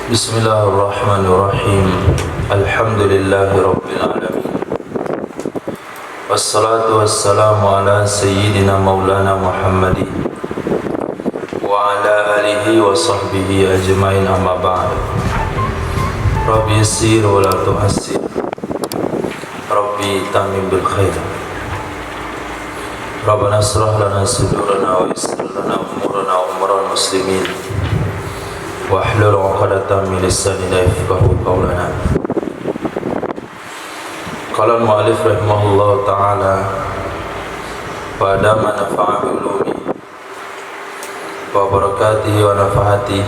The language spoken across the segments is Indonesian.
Bismillahirrahmanirrahim. Alhamdulillahi rabbil alamin. Wassalatu wassalamu ala sayyidina maulana Muhammadin wa ala alihi wa sahbihi ajmain, amma ba'd. Rabbi yassir wa la tu'assir, Rabbi tamim bil khair. Rabbana asrah lana sudurana wa yassir lana umurana wa umural muslimin wahlul 'uqdatam min lisanina yafqahu qawlana. Qala al-mu'allif rahimahullahu ta'ala wa adama nafa'a bi ulumi wa barakatihi wa nafahatihi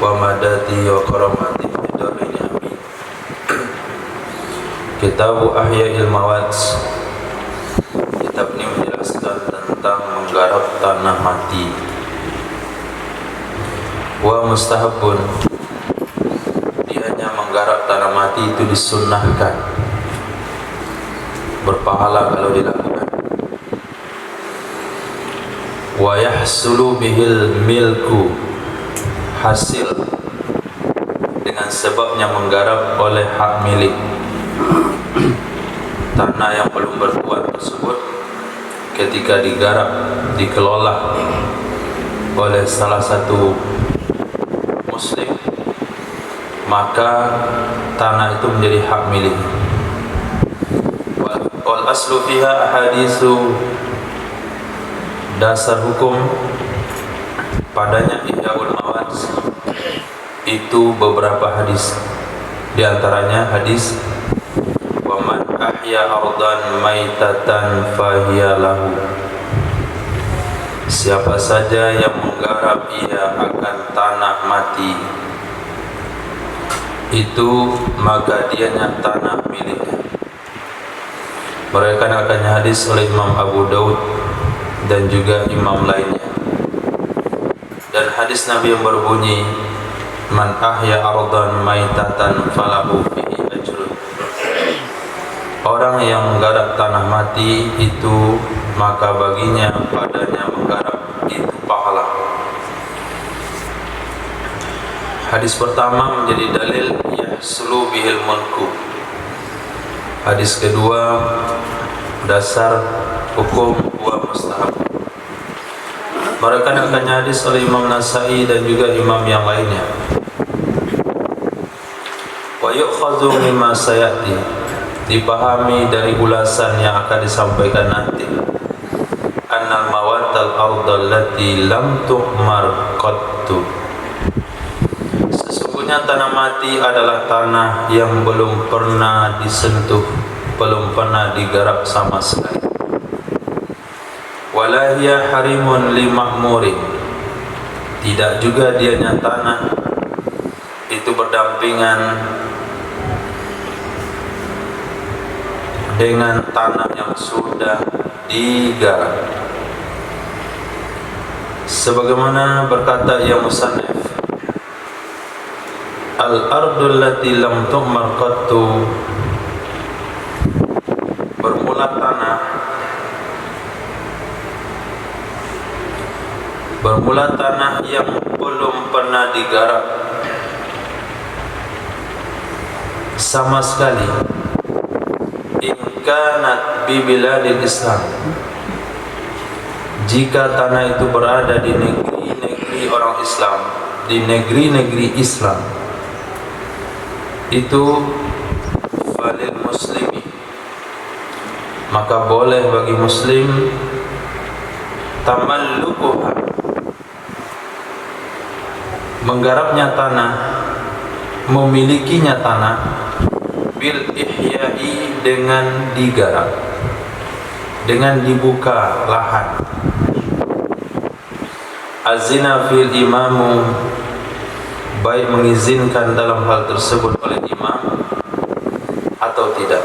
wa madatihi wa karamatihi bidarini amin. Kitabu Ahya'il Mawad. Kitab ini menjelaskan tentang menggarap tanah mati. Wa mustahabun, dianya menggarap tanah mati itu disunnahkan, berpahala kalau dilakukan. Wa yahsulu bihil milku, hasil dengan sebabnya menggarap oleh hak milik tanah yang belum bertuan tersebut. Ketika digarap, dikelola oleh salah satu muslim, maka tanah itu menjadi hak milik. Wal aslu fiha ahaditsu, dasar hukum padanya Ihya'ul Mawad itu beberapa hadis. Di antaranya hadis wa man ahya ardan maitatan fahiya lahu, siapa saja yang menggarap ia akan tanah mati, itu maka dianya tanah miliknya. Mereka akannya hadis oleh Imam Abu Daud dan juga imam lainnya. Dan hadis Nabi yang berbunyi man ahya ardan maitatan falahu fihi ajrun, orang yang menggarap tanah mati itu maka baginya padanya menggarap itu pahala. Hadis pertama menjadi dalil yahsulu bihil mulku. Hadis kedua dasar hukum wa mustahab. Mereka akannya hadis oleh Imam Nasai dan juga imam yang lainnya. Wa yu'khadhu mimma sayati, dipahami dari ulasan yang akan disampaikan nanti. Annal mawatal ardal lati lam tu'mar qattu, sesungguhnya tanah mati adalah tanah yang belum pernah disentuh, belum pernah digarap sama sekali. Wala hiya harimun li ma'murin, tidak juga dianya tanah itu berdampingan dengan tanah yang sudah digarap. Sebagaimana berkata ya musannif, al-ardul lati lam tu'mar qattu, bermula tanah yang belum pernah digarap sama sekali. In kanat bi biladil Islam, jika tanah itu berada di negeri-negeri orang Islam, di negeri-negeri Islam, itu falil muslimi, maka boleh bagi muslim tamallukuha, menggarapnya tanah, memilikinya tanah, bil ihya'i, dengan digarap, dengan dibuka lahan. Azina fil imamu, baik mengizinkan dalam hal tersebut oleh imam atau tidak.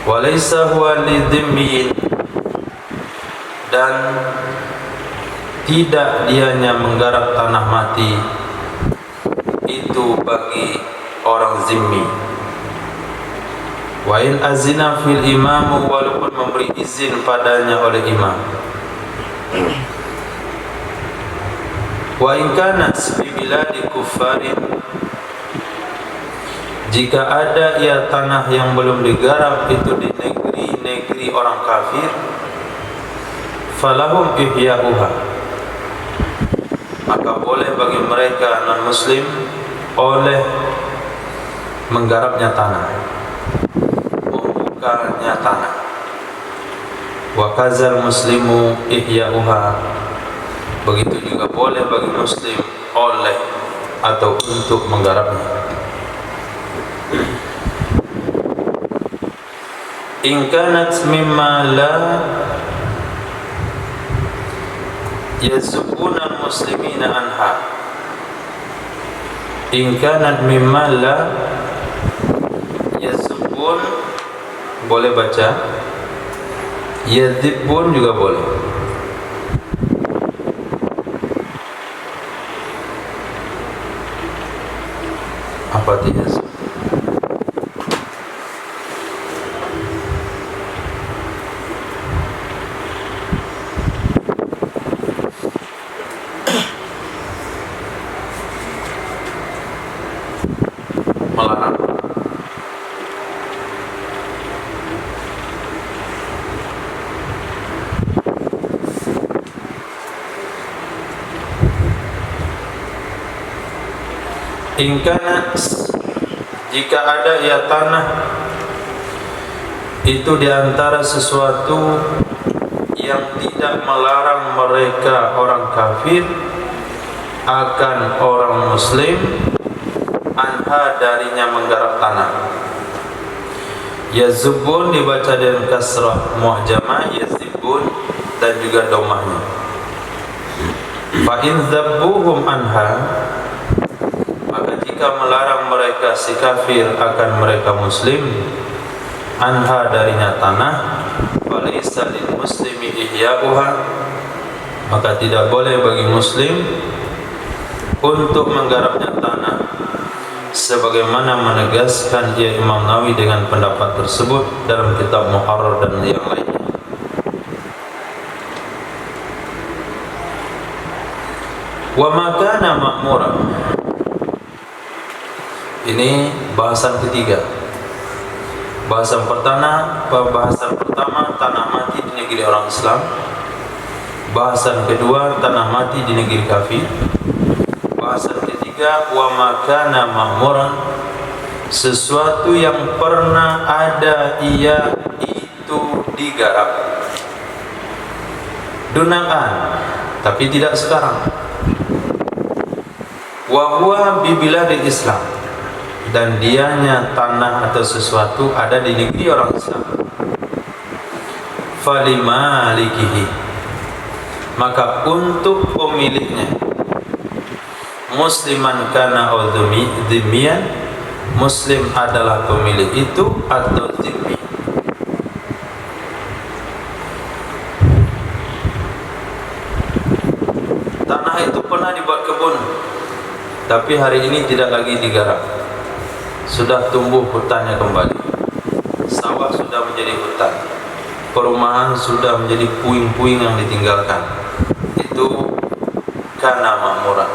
Walaysa huwa lidhimmiyin, dan tidak dianya menggarap tanah mati itu bagi orang zimmi. Wa in azina fil imamu, walaupun memberi izin padanya oleh imam. Wa in kanat fi biladi kuffarin, jika ada ia tanah yang belum digarap itu di negeri-negeri orang kafir, falahum ihya'uha, maka boleh bagi mereka non-muslim oleh menggarapnya tanah, membukanya tanah. Wa kazal muslimu ihya'uha, begitu juga boleh bagi muslim oleh atau untuk menggarapnya. In kanat mimma la yazubuna al-muslimina anha, in kanat mimma la yazubun, boleh baca yadzibun juga boleh. Apa itu yazub? Melarang. Ingkana, jika ada ia tanah itu diantara sesuatu yang tidak melarang mereka orang kafir akan orang muslim anha darinya menggarap tanah. Yazubun dibaca dengan kasrah mu'jamah, yazibun, dan juga domahnya. Fa in zabbuhum anha, maka jika melarang mereka si kafir akan mereka muslim anha darinya tanah, falaysa lil muslimi ihya'uha, maka tidak boleh bagi muslim untuk menggarapnya tanah, sebagaimana menegaskan ia Imam Nawawi dengan pendapat tersebut dalam kitab Muharrar dan yang lainnya. Wa ma kana ma'muran, ini bahasan ketiga. Bahasan pertama tanah mati di negeri orang Islam. Bahasan kedua tanah mati di negeri kafir. Bahasan ketiga wa ma kana ma'muran, sesuatu yang pernah ada ia itu digarap. Dunaan, tapi tidak sekarang. Wa huwa bi biladil Islam, dan dianya tanah atau sesuatu ada di negeri orang Islam. Falimalikihi, maka untuk pemiliknya, musliman kana au dhimmiyan, muslim adalah pemilik itu atau dhimmi. Tanah itu pernah dibuat kebun, tapi hari ini tidak lagi digarap, sudah tumbuh hutannya kembali. Sawah sudah menjadi hutan, perumahan sudah menjadi puing-puing yang ditinggalkan. Itu kana ma'muran,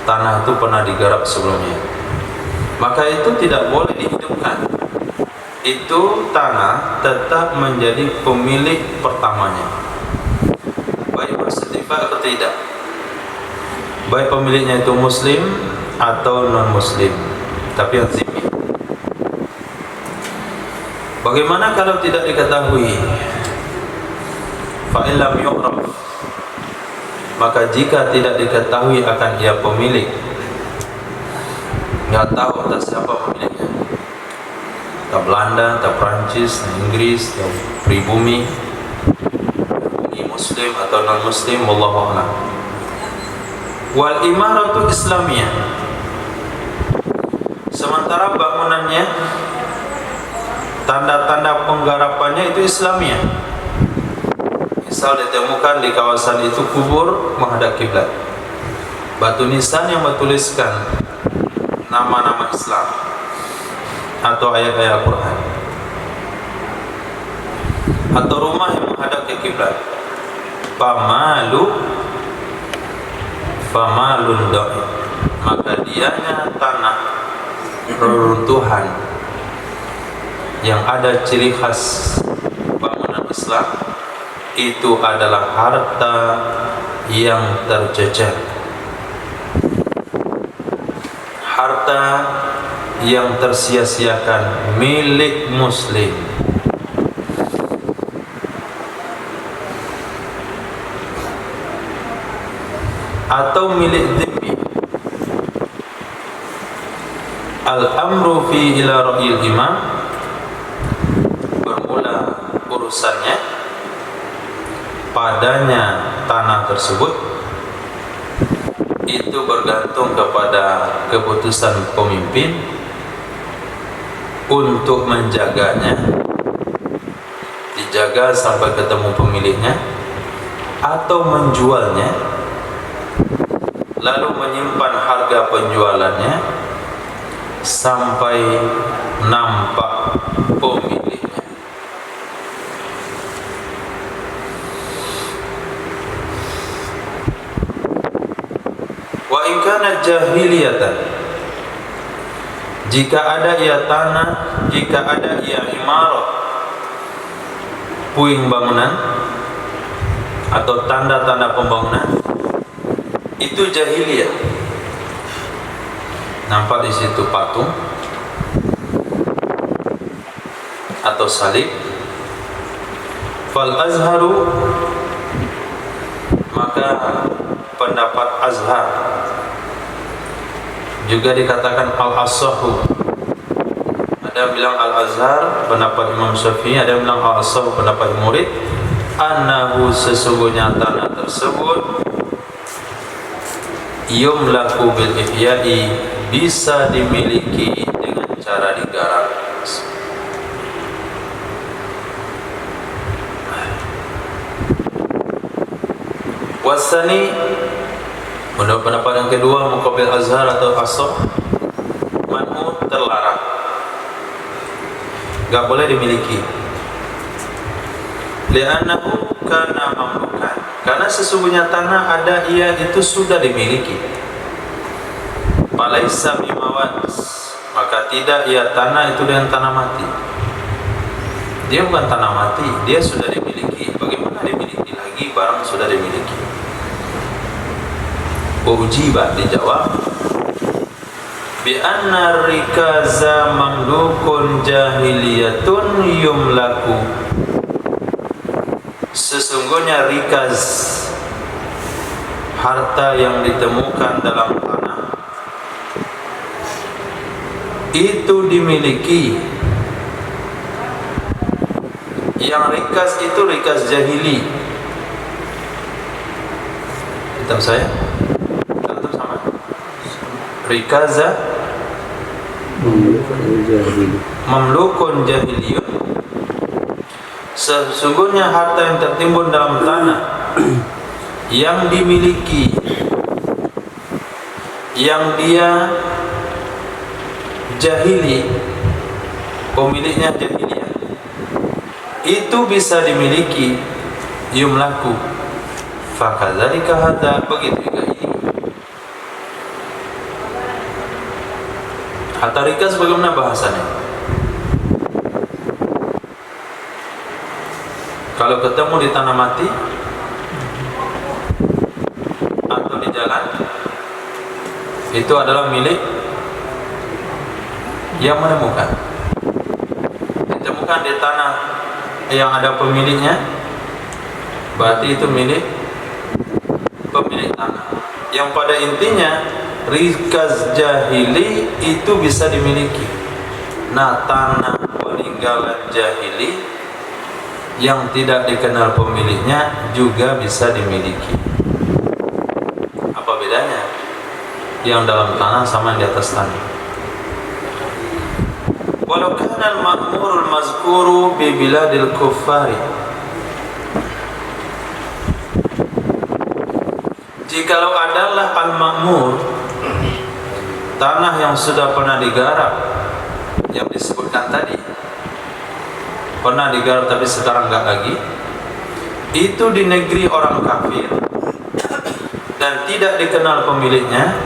tanah itu pernah digarap sebelumnya, maka itu tidak boleh dihidupkan. Itu tanah tetap menjadi pemilik pertamanya, baik bersertifikat atau tidak, baik pemiliknya itu muslim atau non muslim, tapi yang zimmi. Bagaimana kalau tidak diketahui? Fa illam yu'raf, maka jika tidak diketahui akan ia pemilik, nggak tahu entah siapa pemiliknya, entah Belanda, entah Prancis, entah Inggris, entah pribumi, muslim atau non muslim, wallahu a'lam. Wal imaratu islamiyah, sementara bangunannya, tanda-tanda penggarapannya itu Islamiyah. Misal ditemukan di kawasan itu kubur menghadap kiblat, batu nisan yang bertuliskan nama-nama Islam atau ayat-ayat Al-Quran, atau rumah yang menghadap ke kiblat, pamalu famalun da'if, maka dianya tanah reruntuhan yang ada ciri khas bangunan Islam itu adalah harta yang tercecer, harta yang tersia-siakan milik muslim. Atau milik dhimmi. Al-amru fi ila ra'il imam, bermula urusannya padanya tanah tersebut, itu bergantung kepada keputusan pemimpin untuk menjaganya, dijaga sampai ketemu pemiliknya, atau menjualnya lalu menyimpan harga penjualannya sampai nampak pemiliknya. Wa in kana jahiliyatan, jika ada ia tanah, jika ada ia imarah, puing bangunan atau tanda-tanda pembangunan, itu jahiliyah. Nampak di situ patung atau salib. Fal azharu, maka pendapat Azhar juga dikatakan al-asahu. Ada yang bilang al-Azhar pendapat Imam Syafi'i, ada yang bilang al-asahu pendapat murid, annahu, sesungguhnya tanah tersebut yumlaku bil ihya'i, bisa dimiliki dengan cara digarap. Wasani, menurut pendapat yang kedua muqabil Azhar atau asah, man'u, terlarang, gak boleh dimiliki. Li'annahu kana mamlukan, karena sesungguhnya tanah ada ia itu sudah dimiliki. Falaisa bimawat, maka tidak ia tanah itu dengan tanah mati. Dia bukan tanah mati, dia sudah dimiliki. Bagaimana dimiliki lagi barang sudah dimiliki? Ujiba, dijawab, bi anna rikaza mamlukun jahiliyatun yumlaku, sesungguhnya rikaz, harta yang ditemukan dalam tanah, itu dimiliki. Yang rikaz itu rikaz jahili. Kitab saya tentu sama. Rikaza mamlukun jahiliyun, sesungguhnya harta yang tertimbun dalam tanah yang dimiliki, yang dia jahili, pemiliknya jahiliyah, itu bisa dimiliki. Yumlaku, fakadzalika hadza, begitu juga ini. Harta rikas bagaimana bahasanya? Kalau ketemu di tanah mati atau di jalan, itu adalah milik yang menemukan. Ditemukan di tanah yang ada pemiliknya, berarti itu milik pemilik tanah. Yang pada intinya rikaz jahili itu bisa dimiliki. Nah, tanah peninggalan jahili yang tidak dikenal pemiliknya juga bisa dimiliki. Apa bedanya? Yang dalam tanah sama yang di atas tanah. Walau kana al-ma'murul mazkuru bi biladil kuffari, jikalau adalah al-ma'mur, tanah yang sudah pernah digarap, yang disebutkan tadi, pernah digarap tapi sekarang enggak lagi, itu di negeri orang kafir, dan tidak dikenal pemiliknya,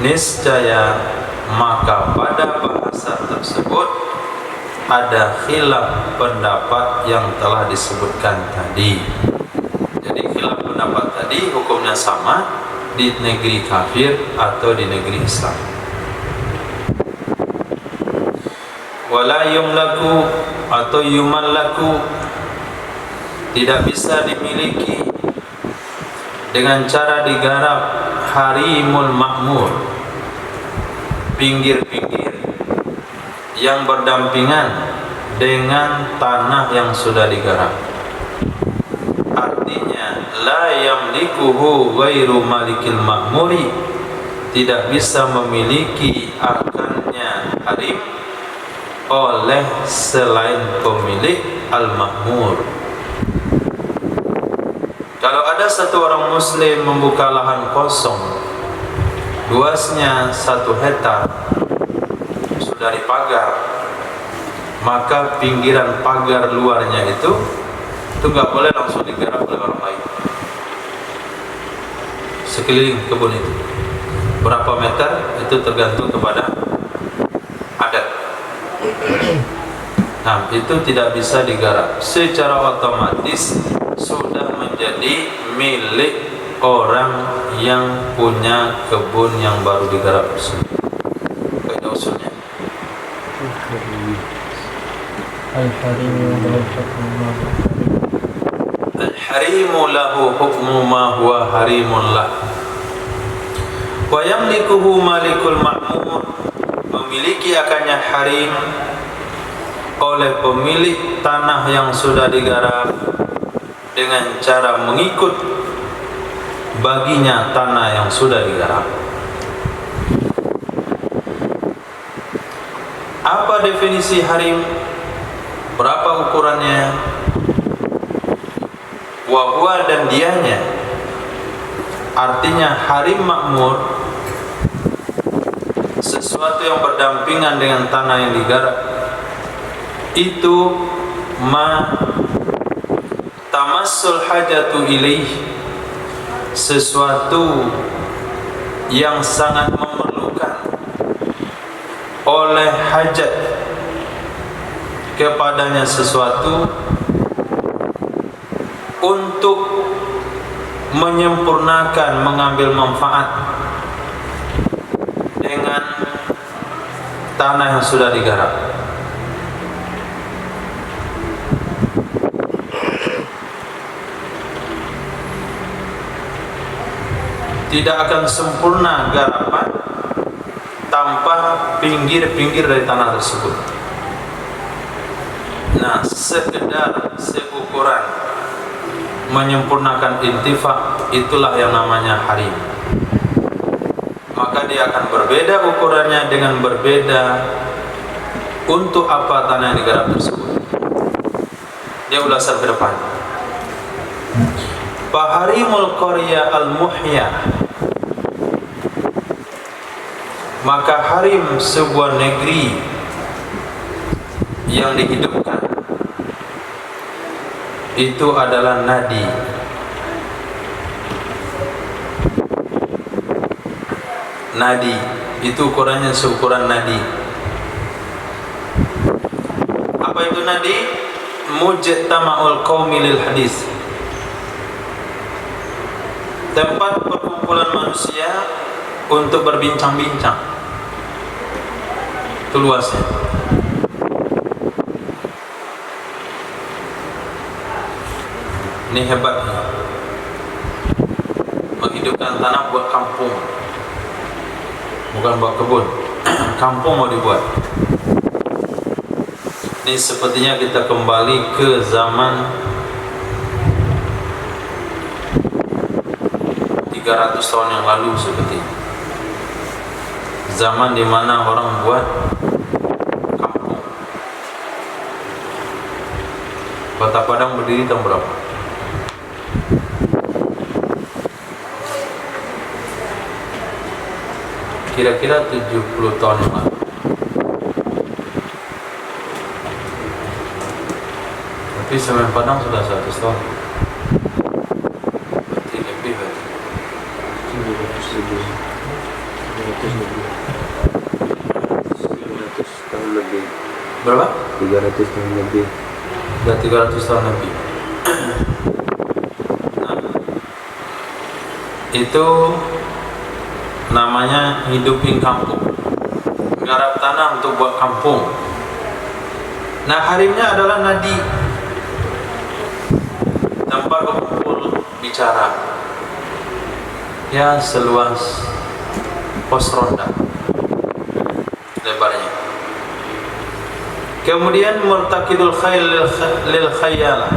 niscaya maka pada bahasa tersebut ada khilaf pendapat yang telah disebutkan tadi. Jadi khilaf pendapat tadi hukumnya sama di negeri kafir atau di negeri Islam. Wala yumlaku atau yumallaku, tidak bisa dimiliki dengan cara digarap harimul makmur, pinggir-pinggir yang berdampingan dengan tanah yang sudah digarap. Artinya la yamlikuhu ghairu malikil makmuri, tidak bisa memiliki akannya harim oleh selain pemilik al-makmur. Kalau ada satu orang muslim membuka lahan kosong, luasnya 1 hektar, sudah dipagar, maka pinggiran pagar luarnya itu nggak boleh langsung digarap oleh orang lain. Sekeliling kebun itu berapa meter itu tergantung kepada adat. Nah, itu tidak bisa digarap, secara otomatis sudah menjadi milik orang yang punya kebun yang baru digarap tersebut. Kaidah usulnya al-harimu lahu hukmu ma huwa harimun lah, wa yamlikuhu malikul ma'mur, memiliki akannya harim oleh pemilik tanah yang sudah digarap dengan cara mengikut baginya tanah yang sudah digarap. Apa definisi harim? Berapa ukurannya? Wahwa dan dianya. Artinya harim makmur, sesuatu yang berdampingan dengan tanah yang digarap, itu ma tamassul hajatu ilaih, sesuatu yang sangat memerlukan oleh hajat kepadanya sesuatu untuk menyempurnakan, mengambil manfaat dengan tanah yang sudah digarap. Tidak akan sempurna garapan tanpa pinggir-pinggir dari tanah tersebut. Nah, sekedar seukuran menyempurnakan intifak, itulah yang namanya harim. Maka dia akan berbeda ukurannya dengan berbeda untuk apa tanah yang digarap tersebut. Dia ulasan ke depan. Faharimul qarya al-muhya, maka harim sebuah negeri yang dihidupkan itu adalah nadi. Nadi itu ukurannya seukuran nadi. Apa itu nadi? Mujtama'ul qaumi lil hadis, tempat perkumpulan manusia untuk berbincang-bincang. Itu luasnya. Ini hebatnya, menghidupkan tanah buat kampung, bukan buat kebun. Kampung mau dibuat. Ini sepertinya kita kembali ke zaman 300 tahun yang lalu, seperti zaman di mana orang buat kampung. Kota Padang berdiri tahun berapa? Kira-kira 70 tahun yang lalu. Tapi Semen Padang sudah 100 tahun. Berarti lebih. lebih. 300 lebih. 300 tahun lebih. Berapa? 300 tahun lebih. Sudah 300 tahun lebih. Nah, itu namanya hidupin kampung, garap tanah untuk buat kampung. Nah, harimnya adalah nadi, tempat berkumpul bicara, ya seluas pos ronda lebarnya. Kemudian murtakidul khayl lil khayal,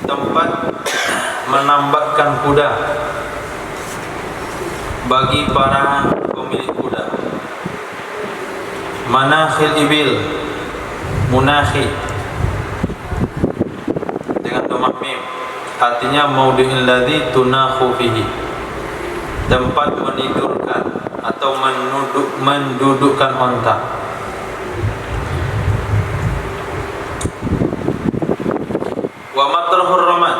tempat menambatkan kuda bagi para pemilik kuda. Manakhil ibil, munakhi dengan domah mim, artinya maudhi'il ladzi tunakhu fihi, tempat menidurkan atau mendudukkan onta. Wa matrahur ramad,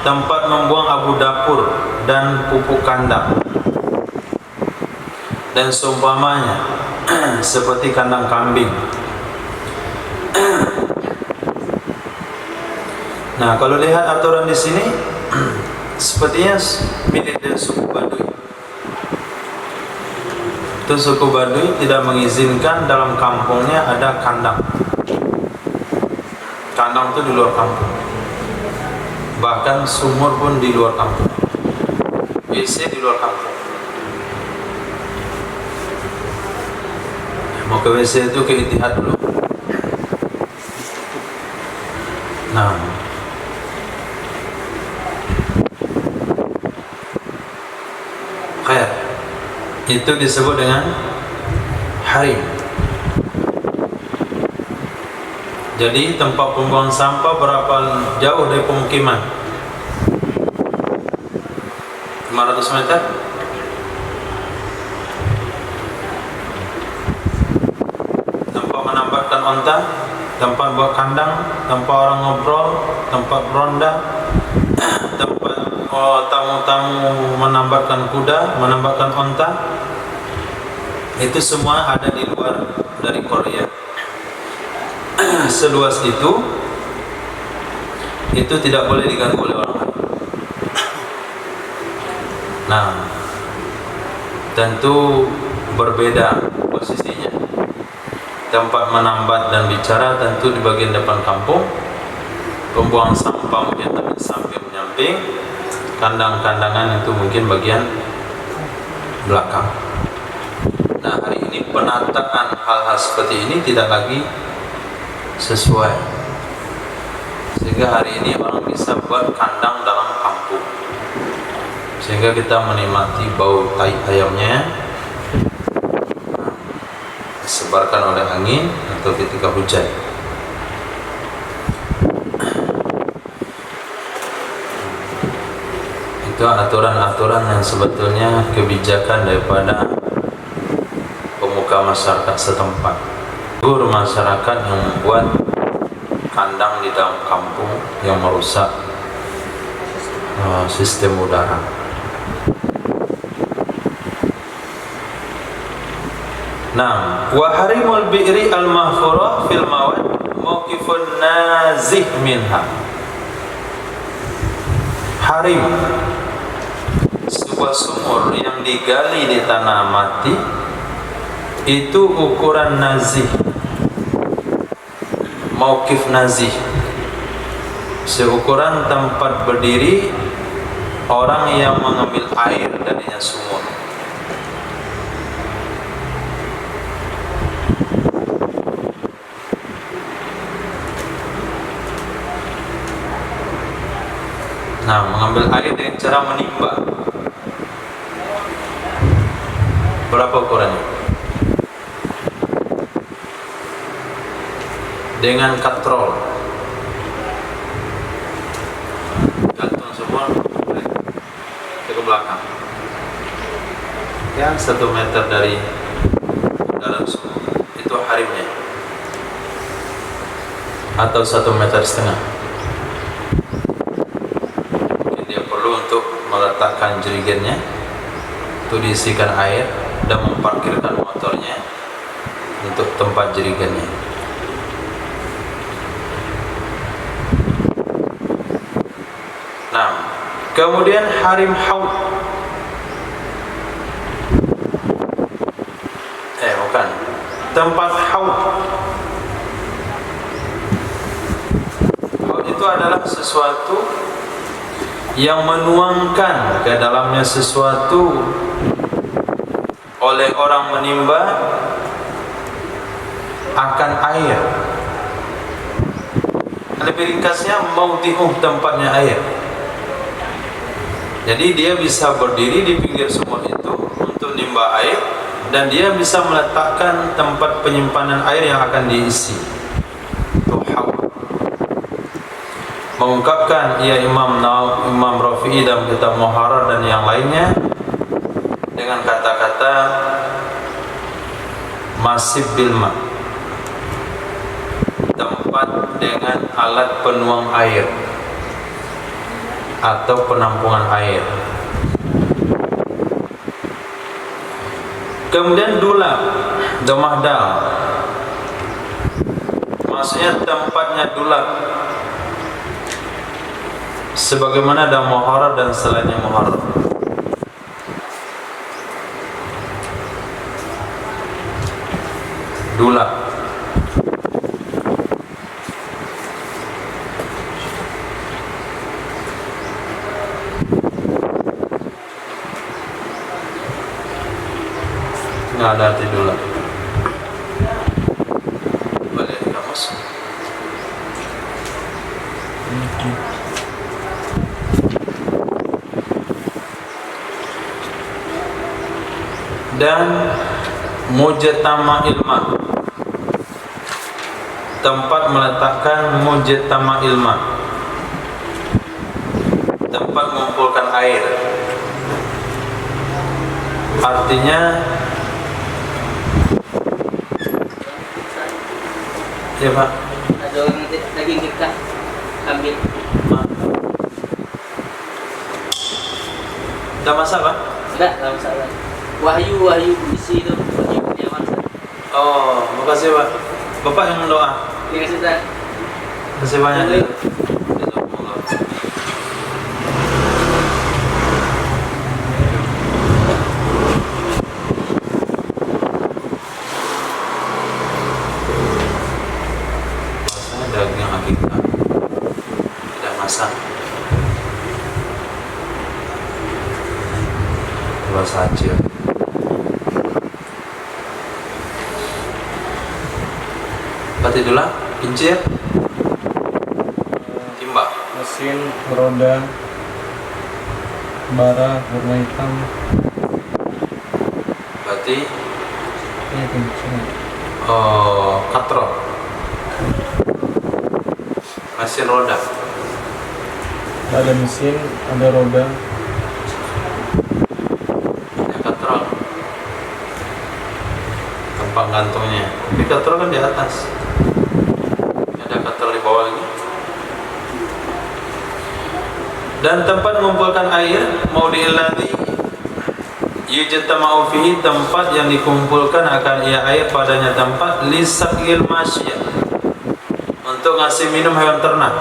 tempat membuang abu dapur dan pupuk kandang dan seumpamanya seperti kandang kambing. Nah, kalau lihat aturan di sini sepertinya milik dari suku Baduy. Itu suku Baduy tidak mengizinkan dalam kampungnya ada kandang. Kandang itu di luar kampung. Bahkan sumur pun di luar kampung. WC di luar kampung. Mau ke WC itu ke Ittihad dulu. Nah, khair, itu disebut dengan harim. Jadi tempat pembuangan sampah berapa jauh dari pemukiman? 500 meter? Tempat menambatkan onta, tempat buat kandang, tempat orang ngobrol, tempat ronda, tempat tamu-tamu menambatkan kuda, menambatkan onta. Itu semua ada di luar dari Korea. Seluas itu tidak boleh diganggu oleh orang lain. Nah, tentu berbeda posisinya. Tempat menambat dan bicara tentu di bagian depan kampung. Pembuang sampah mungkin samping menyamping. Kandang-kandangan itu mungkin bagian belakang. Nah, hari ini penataan hal-hal seperti ini tidak lagi sesuai, sehingga hari ini orang bisa buat kandang dalam kampung, sehingga kita menikmati bau tai ayamnya disebarkan oleh angin atau ketika hujan. Itu aturan-aturan yang sebetulnya kebijakan daripada pemuka masyarakat setempat. Guru masyarakat yang membuat kandang di dalam kampung yang merusak sistem udara. Nah, wa harimul bi'ri al-mahfurah fil mawad mauqifun nazih minha. Harim, sebuah sumur yang digali di tanah mati, itu ukuran nazih, mauqif nazih, seukuran tempat berdiri orang yang mengambil air darinya sumur. Nah, mengambil air dengan cara menimba. Berapa ukurannya? Dengan katrol, gantung semua ke belakang, ya 1 meter dari dalam sumur. Itu harimnya, atau 1,5 meter. Mungkin dia perlu untuk meletakkan jerigennya untuk diisikan air dan memparkirkan motornya untuk tempat jerigennya. Nah, kemudian harim haud. Bukan. Tempat haud. Haud itu adalah sesuatu yang menuangkan ke dalamnya sesuatu oleh orang menimba akan air. Lebih ringkasnya, maudhi'uh, tempatnya air. Jadi dia bisa berdiri di pinggir sumur itu untuk nimba air, dan dia bisa meletakkan tempat penyimpanan air yang akan diisi. Itu haud. Mengungkapkan ia Imam Rafi'i dalam kitab Muharrar dan yang lainnya dengan kata-kata masib bilma, tempat dengan alat penuang air atau penampungan air. Kemudian dulab, damahdal, maksudnya tempatnya dulab, sebagaimana ada Muharrar dan selainnya Muharrar. Dulab. Nggak ada arti dulab. Balik di kamus. Dan mujtama ilma, tempat meletakkan mujtama ilma, tempat mengumpulkan air. Artinya ya Pak, ada orang lagi nikah ambil. Dah masak Pak? Enggak masalah. Wahyu isi itu Wahyu Kurniawan. Oh, makasih Pak. Bapak yang mendoa. Terima kasih Ustaz. Terima kasih banyak. Jazakumullah. Rasanya daging akikah tidak masak. Dua saja. Berarti itulah kincir, timba, Mesin, roda, bara, warna hitam. berarti Ini kunci. katrol, mesin roda, Ada mesin, ada roda. ya katrol, tempat gantungnya. Tapi katrol kan di atas, ada katrol di bawah lagi. Dan tempat mengumpulkan air, maudhi'il ladzi yujtama'u fihi, tempat yang dikumpulkan akan ia air padanya, tempat lisaqil masyiyah, untuk ngasih minum hewan ternak.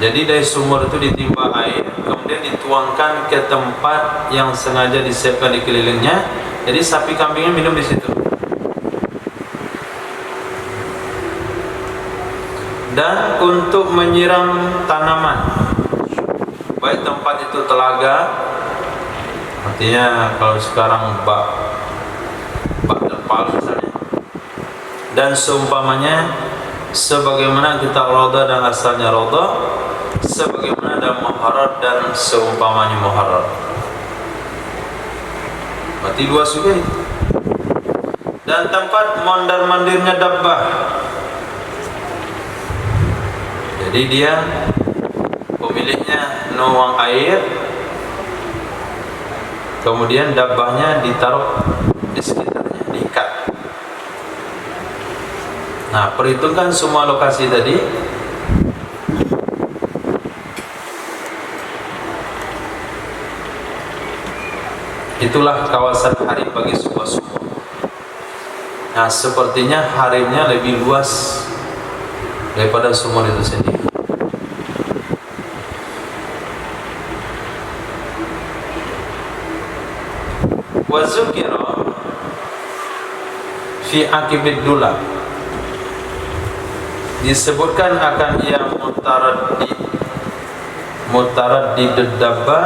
Jadi dari sumur itu ditimba air, kemudian dituangkan ke tempat yang sengaja disiapkan di kelilingnya. Jadi sapi kambingnya minum di situ. Dan untuk menyiram tanaman, baik tempat itu telaga, artinya kalau sekarang bak terpal misalnya, dan seumpamanya, sebagaimana kita roda dan asalnya roda, sebagaimana ada muharrar dan seumpamanya muharrar. Berarti dua juga itu. Dan tempat mondar-mandirnya dabbah, jadi dia pemiliknya nuang air, kemudian dabbahnya ditaruh di sekitarnya, diikat. Nah, perhitungkan semua lokasi tadi. Itulah kawasan harim bagi sebuah sumur. Nah, sepertinya harimnya lebih luas daripada sumur itu sendiri. Wa zukira fi akibid dula, disebutkan akan yang mutaraddid dabba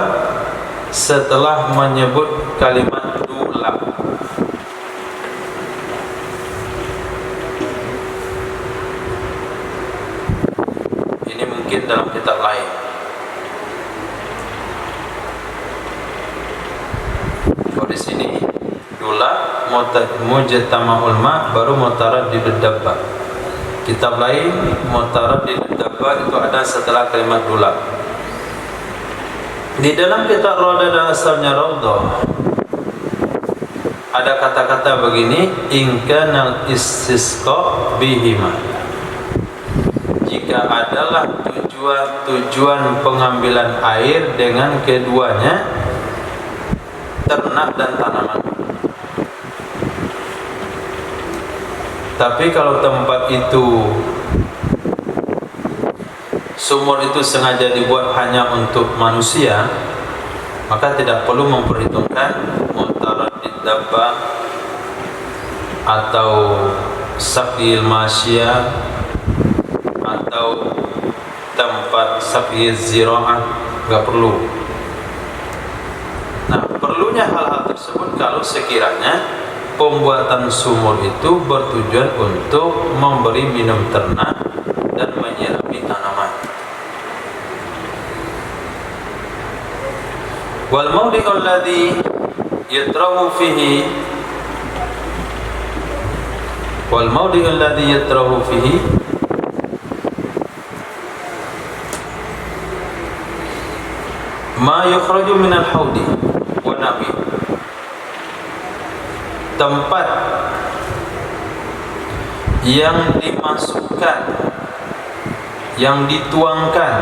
setelah menyebut kalimat dula. Ini mungkin dalam kitab lain. Kalau di sini dula mujtama'ul ma baru mutaraddid dabba. Kitab lain mutaraddid dabba itu ada setelah kalimat dula. Di dalam kitab Roda dan asalnya Raudhah ada kata-kata begini, in kanal istisqa bihima, jika adalah tujuan pengambilan air dengan keduanya, ternak dan tanaman. Tapi kalau tempat itu, sumur itu sengaja dibuat hanya untuk manusia, maka tidak perlu memperhitungkan mutaraddid dabba atau saqil masya atau tempat saqil zira'ah, enggak perlu. Nah, perlunya hal-hal tersebut kalau sekiranya pembuatan sumur itu bertujuan untuk memberi minum ternak dan menyirami tanaman. Wal mawdi'ul ladzi yatrahu fihi ma yukhraju minal haudi wa nabi, tempat yang dimasukkan, yang dituangkan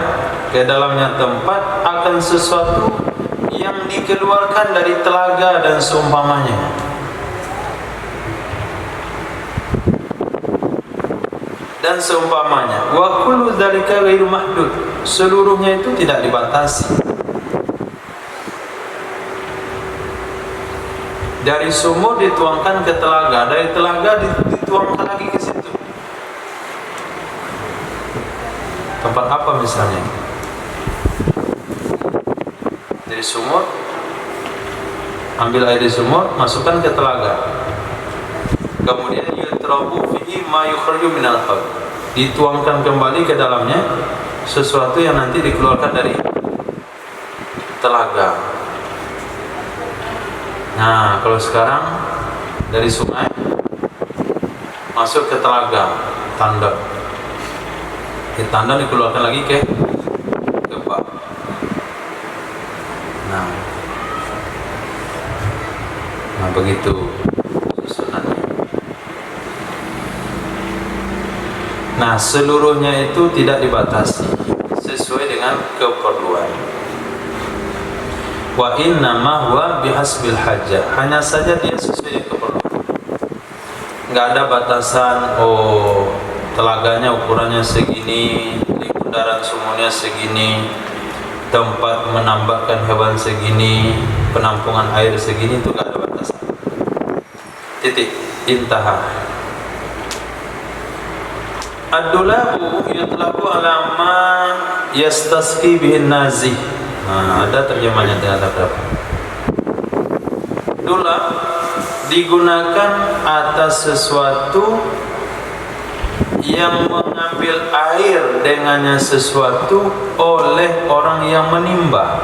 ke dalamnya tempat akan sesuatu yang dikeluarkan dari telaga dan seumpamanya. Dan seumpamanya, wa kullu dzalika ghairu mahdud, seluruhnya itu tidak dibatasi. Dari sumur dituangkan ke telaga, dari telaga dituangkan lagi ke situ. Tempat apa misalnya? Dari sumur, ambil air di sumur, masukkan ke telaga. Kemudian yutrabu fihi ma yukhraju minal haud, dituangkan kembali ke dalamnya sesuatu yang nanti dikeluarkan dari telaga. Nah, kalau sekarang dari sungai masuk ke telaga, tandon. Di tandon dikeluarkan lagi ke bak. Nah, begitu susunannya. Nah, seluruhnya itu tidak dibatasi, sesuai dengan keperluan. Wa innama huwa bihasbil hajah, hanya saja dia sesuai dengan keperluan. Enggak ada batasan, oh telaganya ukurannya segini, bundaran sumurnya segini, tempat menambahkan hewan segini, penampungan air segini, itu enggak ada batasan. Titik, intaha. Ad-dulabu yutlaku ala ma yastasqi bihin nazih. Nah, ada terjemahnya terhadap berapa? Dula digunakan atas sesuatu yang mengambil air dengannya sesuatu oleh orang yang menimba.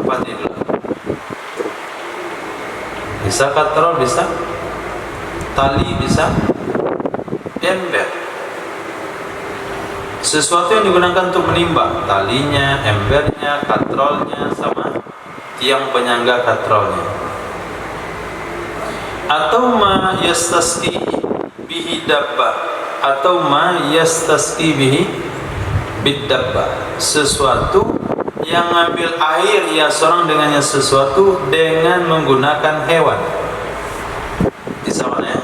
Apa itu? Bisa katrol, bisa tali, bisa ember. Sesuatu yang digunakan untuk menimba, talinya, embernya, katrolnya, sama tiang penyangga katrolnya. Atau ma yastasqi bihi dabbah, atau ma yastasqi bihi bidabbah, sesuatu yang ngambil air ia seorang dengannya sesuatu dengan menggunakan hewan. Misalnya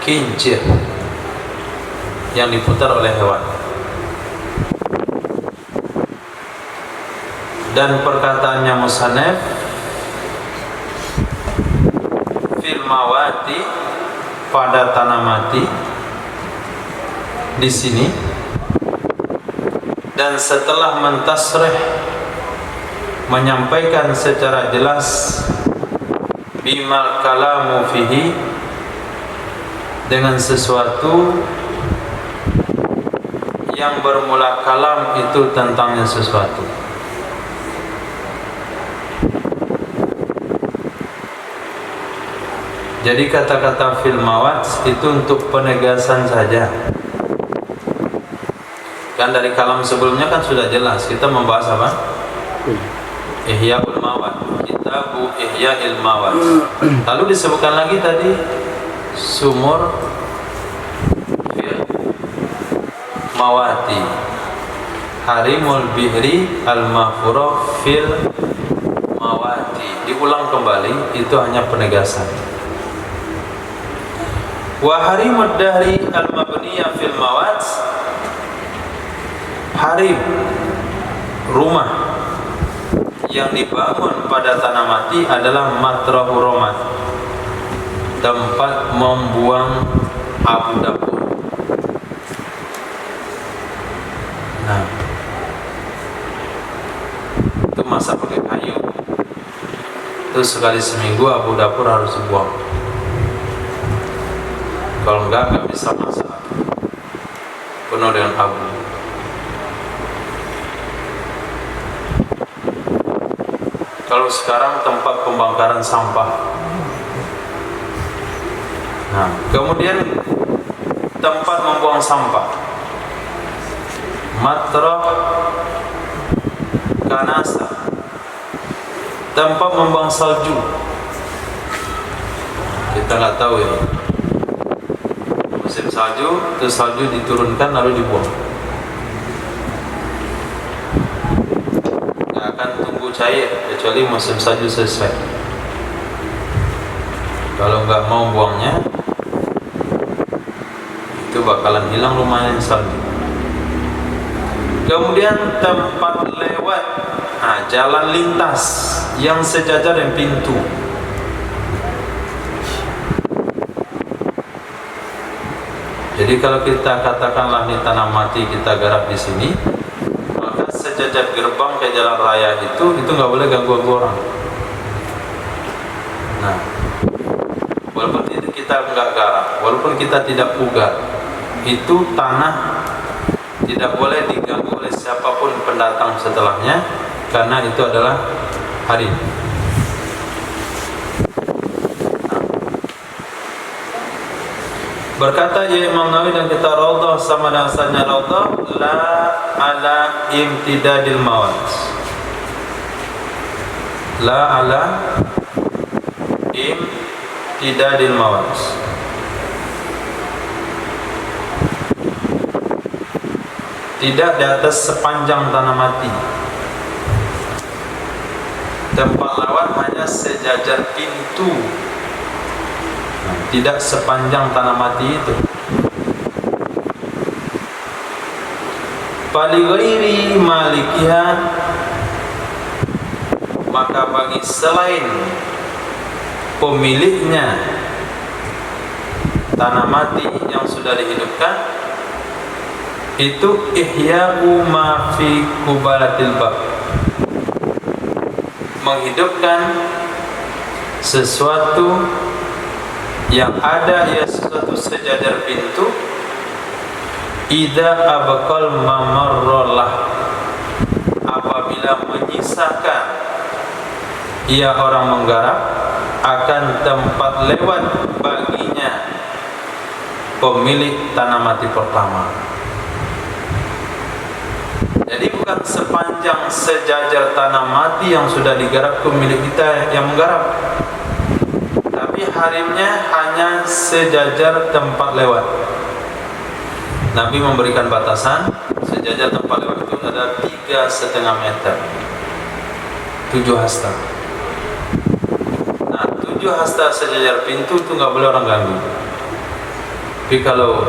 kincir yang diputar oleh hewan. Dan perkataannya musannaf fil mawati, pada tanah mati di sini. Dan setelah mentasrih, menyampaikan secara jelas bimal kalamu fihi, dengan sesuatu yang bermula kalam itu tentangnya sesuatu. Jadi kata-kata fil mawat itu untuk penegasan saja. Kan dari kalam sebelumnya kan sudah jelas. Kita membahas apa? Ihya'ul mawat, Kitabu Ihya'il mawat. Lalu disebutkan lagi tadi sumur fil mawati, harimul bihri al-mahfura fil mawati. Diulang kembali, itu hanya penegasan. Wa harimud dahri al-mabniyah fil mawat, harim rumah yang dibangun pada tanah mati adalah matrahu romat, tempat membuang abu dapur. Nah, itu masa pakai kayu. Itu sekali seminggu abu dapur harus dibuang. Kalau enggak bisa masak, penuh dengan abu. Kalau sekarang tempat pembakaran sampah. Nah, kemudian tempat membuang sampah, matrah kanasa, tempat membuang salju. Kita nggak tahu ini musim salju, itu salju diturunkan lalu dibuang. Nggak akan tunggu cair kecuali musim salju selesai. Kalau nggak mau buangnya, itu bakalan hilang rumahnya salju. Kemudian tempat lewat, jalan lintas yang sejajar dengan pintu. Jadi kalau kita katakanlah ini tanah mati kita garap di sini, maka sejajar gerbang ke jalan raya itu nggak boleh ganggu orang. Nah, walaupun itu kita nggak garap, walaupun kita tidak pugar, itu tanah tidak boleh diganggu oleh siapapun pendatang setelahnya, karena itu adalah harim. Berkata Imam Nawawi dan kita Raudhah sama dengan asalnya Raudhah, la ala imtidadil mawat, la ala imtidadil mawat, tidak di atas sepanjang tanah mati. Tempat lewat hanya sejajar pintu, tidak sepanjang tanah mati itu. Fali ghairi malikiha, maka bagi selain pemiliknya tanah mati yang sudah dihidupkan, itu ihya'u ma fi qubalatil bab, menghidupkan sesuatu yang ada, ya sesuatu sejajar pintu, idza abqal mamarrallah, apabila menyisakan ia orang menggarap akan tempat lewat baginya pemilik tanah mati pertama. Jadi bukan sepanjang sejajar tanah mati yang sudah digarap pemilik kita yang menggarap, tapi harimnya hanya sejajar tempat lewat. Nabi memberikan batasan sejajar tempat lewat itu ada 3,5 meter, 7 hasta. Nah 7 hasta sejajar pintu itu nggak boleh orang ganggu. Tapi kalau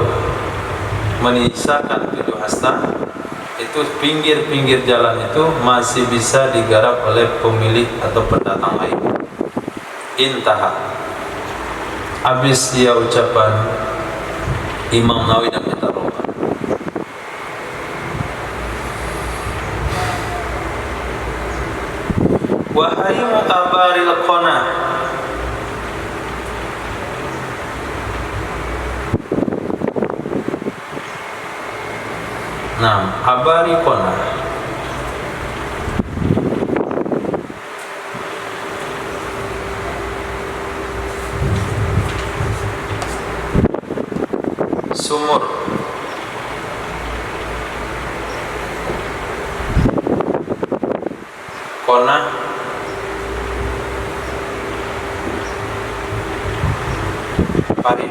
menyisakan 7 hasta, itu pinggir-pinggir jalan itu masih bisa digarap oleh pemilik atau pendatang lain. Intaha. Habis dia ucapan Imam Nawawi dan minta roba. Wahai mu'abaril qana, nah, habari qana, sumur, qana, parit.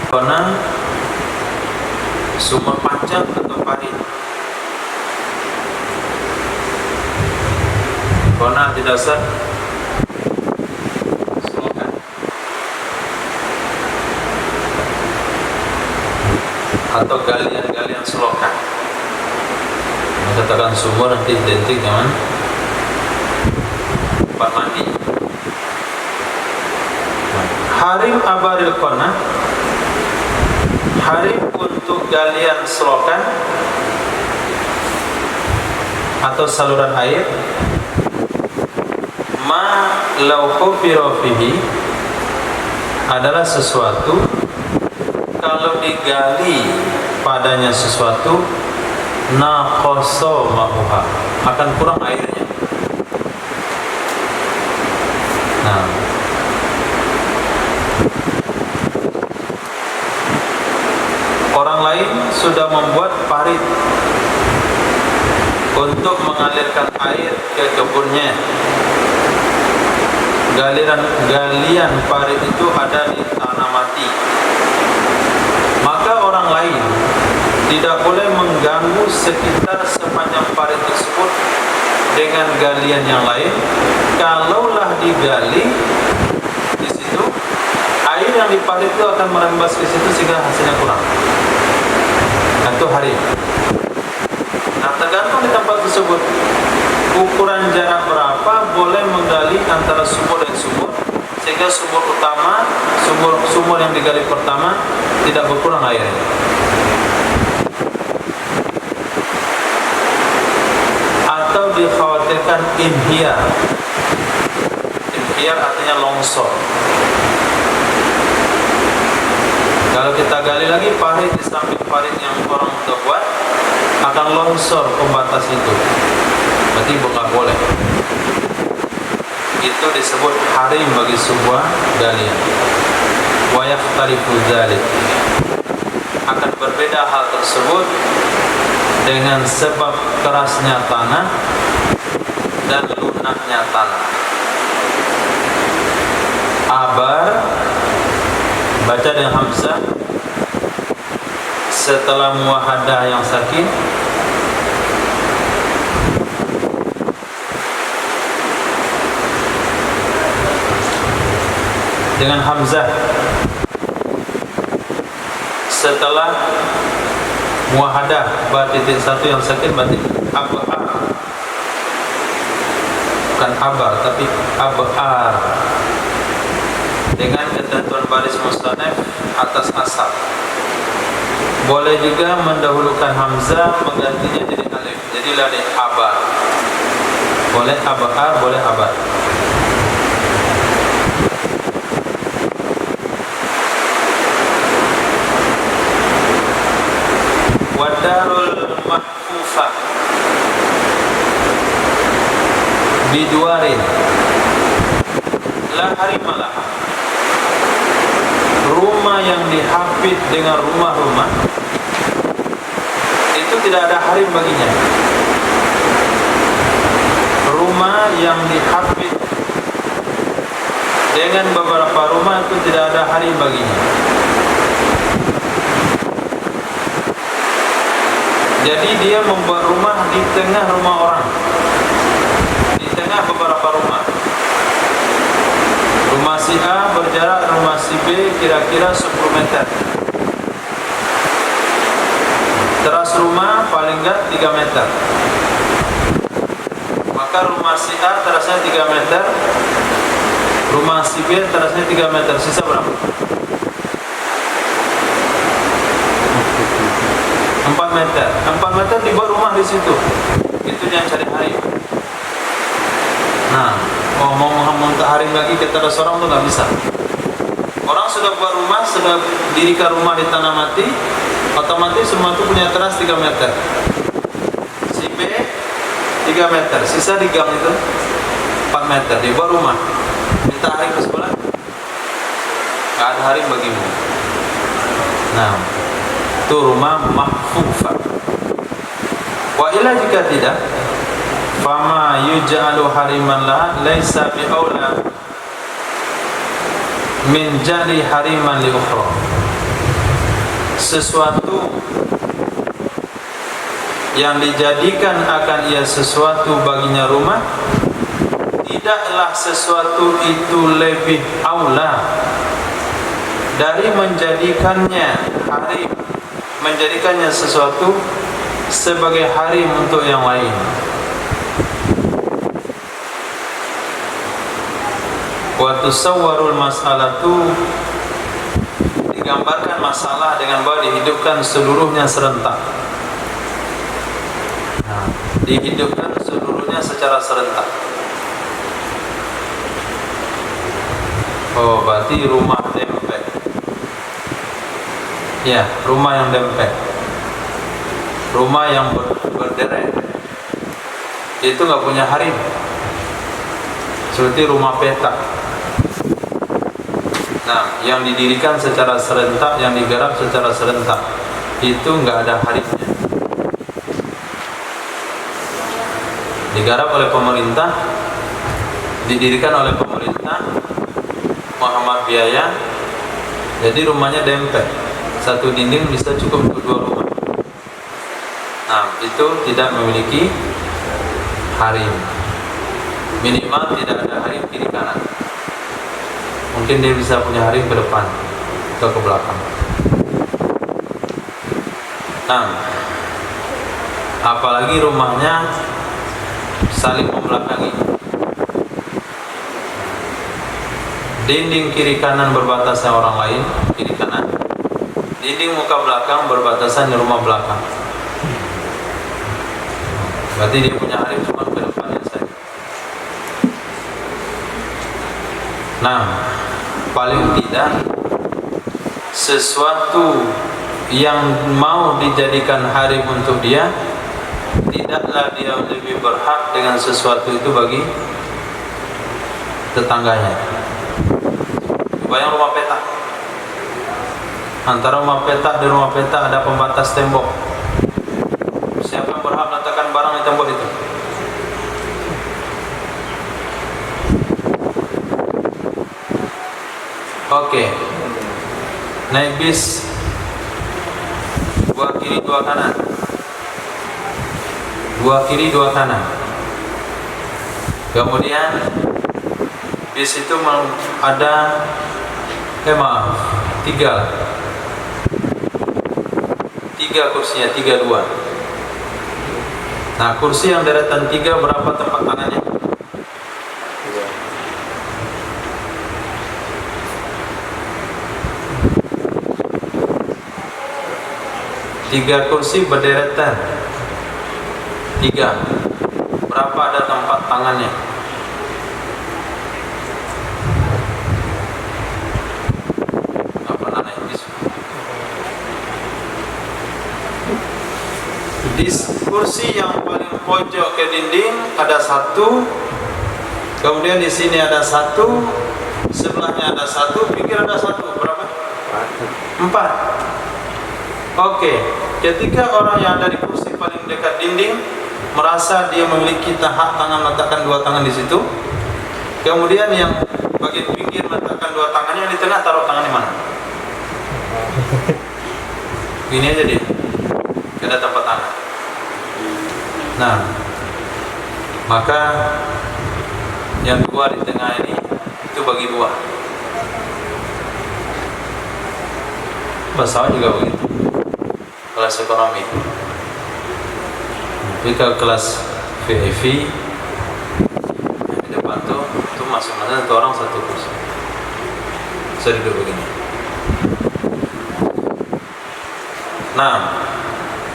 Qana, sumur panjang atau parit. Qana di dasar selokan atau galian-galian selokan. Katakan sumur nanti identik dengan tempat mandi. Harim abaril qana, harim untuk galian selokan atau saluran air, ma law khufira fihi, adalah sesuatu kalau digali padanya sesuatu, naqasa ma'uha, akan kurang airnya. Nah, orang lain sudah membuat parit untuk mengalirkan air ke kebunnya. Galian parit itu ada di tanah mati. Maka orang lain tidak boleh mengganggu sekitar sepanjang parit tersebut dengan galian yang lain. Kalaulah digali di situ, air yang di parit itu akan merembas ke situ sehingga hasilnya kurang. Itu hari. Nah, tergantung di tempat tersebut, ukuran jarak berapa boleh menggali antara sumur dan sumur, sehingga sumur utama, sumur yang digali pertama tidak berkurang airnya. Atau dikhawatirkan inhiyar. Inhiyar artinya longsor. Kalau kita gali lagi parit di samping parit yang orang sudah buat, akan longsor pembatas itu. Berarti nggak boleh. Itu disebut harim bagi sebuah galian. Wa yakhtalifu dzalik. Akan berbeda hal tersebut dengan sebab kerasnya tanah dan lunaknya tanah. Abar, baca dengan hamzah setelah muwahadah yang sakin, dengan hamzah setelah muwahadah ba titik satu yang sakin, berarti abar, bukan abar tapi abar, dengan ketentuan baris mustanaf atas asal. Boleh juga mendahulukan hamzah menggantinya jadi alif, jadilah abar. Boleh abar, boleh abar. Wadarul mahfufah biduarin la harimalah, rumah yang dihafid dengan rumah-rumah itu tidak ada harim baginya. Rumah yang dihapit dengan beberapa rumah itu tidak ada harim baginya. Jadi dia membuat rumah di tengah rumah orang, di tengah beberapa rumah. Rumah si A berjarak rumah si B kira-kira 10 meter. Teras rumah paling enggak 3 meter. Maka rumah si A terasnya 3 meter, rumah si B terasnya 3 meter. Sisa berapa? 4 meter. 4 meter dibuat rumah di situ. Itu yang cari harim. Nah, mau harim lagi ke teras orang itu nggak bisa. Orang sudah buat rumah, sudah dirikan rumah di tanah mati, otomatis rumah itu punya teras 3 meter. Si B 3 meter, sisa di gang itu 4 meter. Dibuat rumah. Minta harim ke sebelah? Nggak ada harim bagimu. Nah, itu rumah mahfufah. Wa ila jika tidak, fama yuj'alu hariman laha laisa bi aula min ja'li hariman li ukhra. Sesuatu yang dijadikan akan ia sesuatu baginya rumah, tidaklah sesuatu itu lebih aula dari menjadikannya harim, menjadikannya sesuatu sebagai harim untuk yang lain. Wa tusawwarul mas'alatu, digambarkan masalah dengan bahwa dihidupkan seluruhnya serentak. Nah, dihidupkan seluruhnya secara serentak. Oh, berarti rumah dempet. Ya, rumah yang dempet. Rumah yang berderet. Itu nggak punya harim. Seperti rumah petak. Nah, yang didirikan secara serentak, yang digarap secara serentak, itu nggak ada harimnya. Digarap oleh pemerintah, didirikan oleh pemerintah, Muhammad biaya, jadi rumahnya dempet. Satu dinding bisa cukup untuk 2 rumah. Nah, itu tidak memiliki harim. Minimal tidak ada harim kiri kanan. Mungkin dia bisa punya harim ke depan atau ke belakang. Nah, apalagi rumahnya saling membelakangi. Dinding kiri kanan berbatasan orang lain, kiri kanan. Dinding muka belakang berbatasan di rumah belakang. Berarti dia punya harim cuma ke depannya saja. Nah, paling tidak sesuatu yang mau dijadikan harim untuk dia, tidaklah dia lebih berhak dengan sesuatu itu bagi tetangganya. Bayang rumah petak. Antara rumah petak dan rumah petak ada pembatas tembok. Siapa yang berhak meletakkan barang di tembok itu? Oke. Naik bis 2 kiri 2 kanan. 2 kiri 2 kanan. Kemudian bis itu ada 3 kursinya, 3-2. Nah, kursi yang deretan 3 berapa tempat tangannya? 3 kursi berderetan. 3. Berapa ada tempat tangannya? Di kursi yang paling pojok ke dinding ada 1, kemudian di sini ada 1, sebelahnya ada 1, pinggir ada 1, berapa? 4. Oke, ketika orang yang ada di kursi paling dekat dinding, merasa dia memiliki hak tangan meletakkan dua tangan di situ. Kemudian yang bagian pinggir meletakkan dua tangannya, yang di tengah taruh tangan di mana? Gini aja dia, tidak ada tempat tangan. Nah, maka yang dua di tengah ini itu bagi dua. Pesawat juga begitu, kelas ekonomi. Tapi kalau kelas VIP yang di depan tuh itu masing-masing satu orang satu kursi. Saya duduk begini.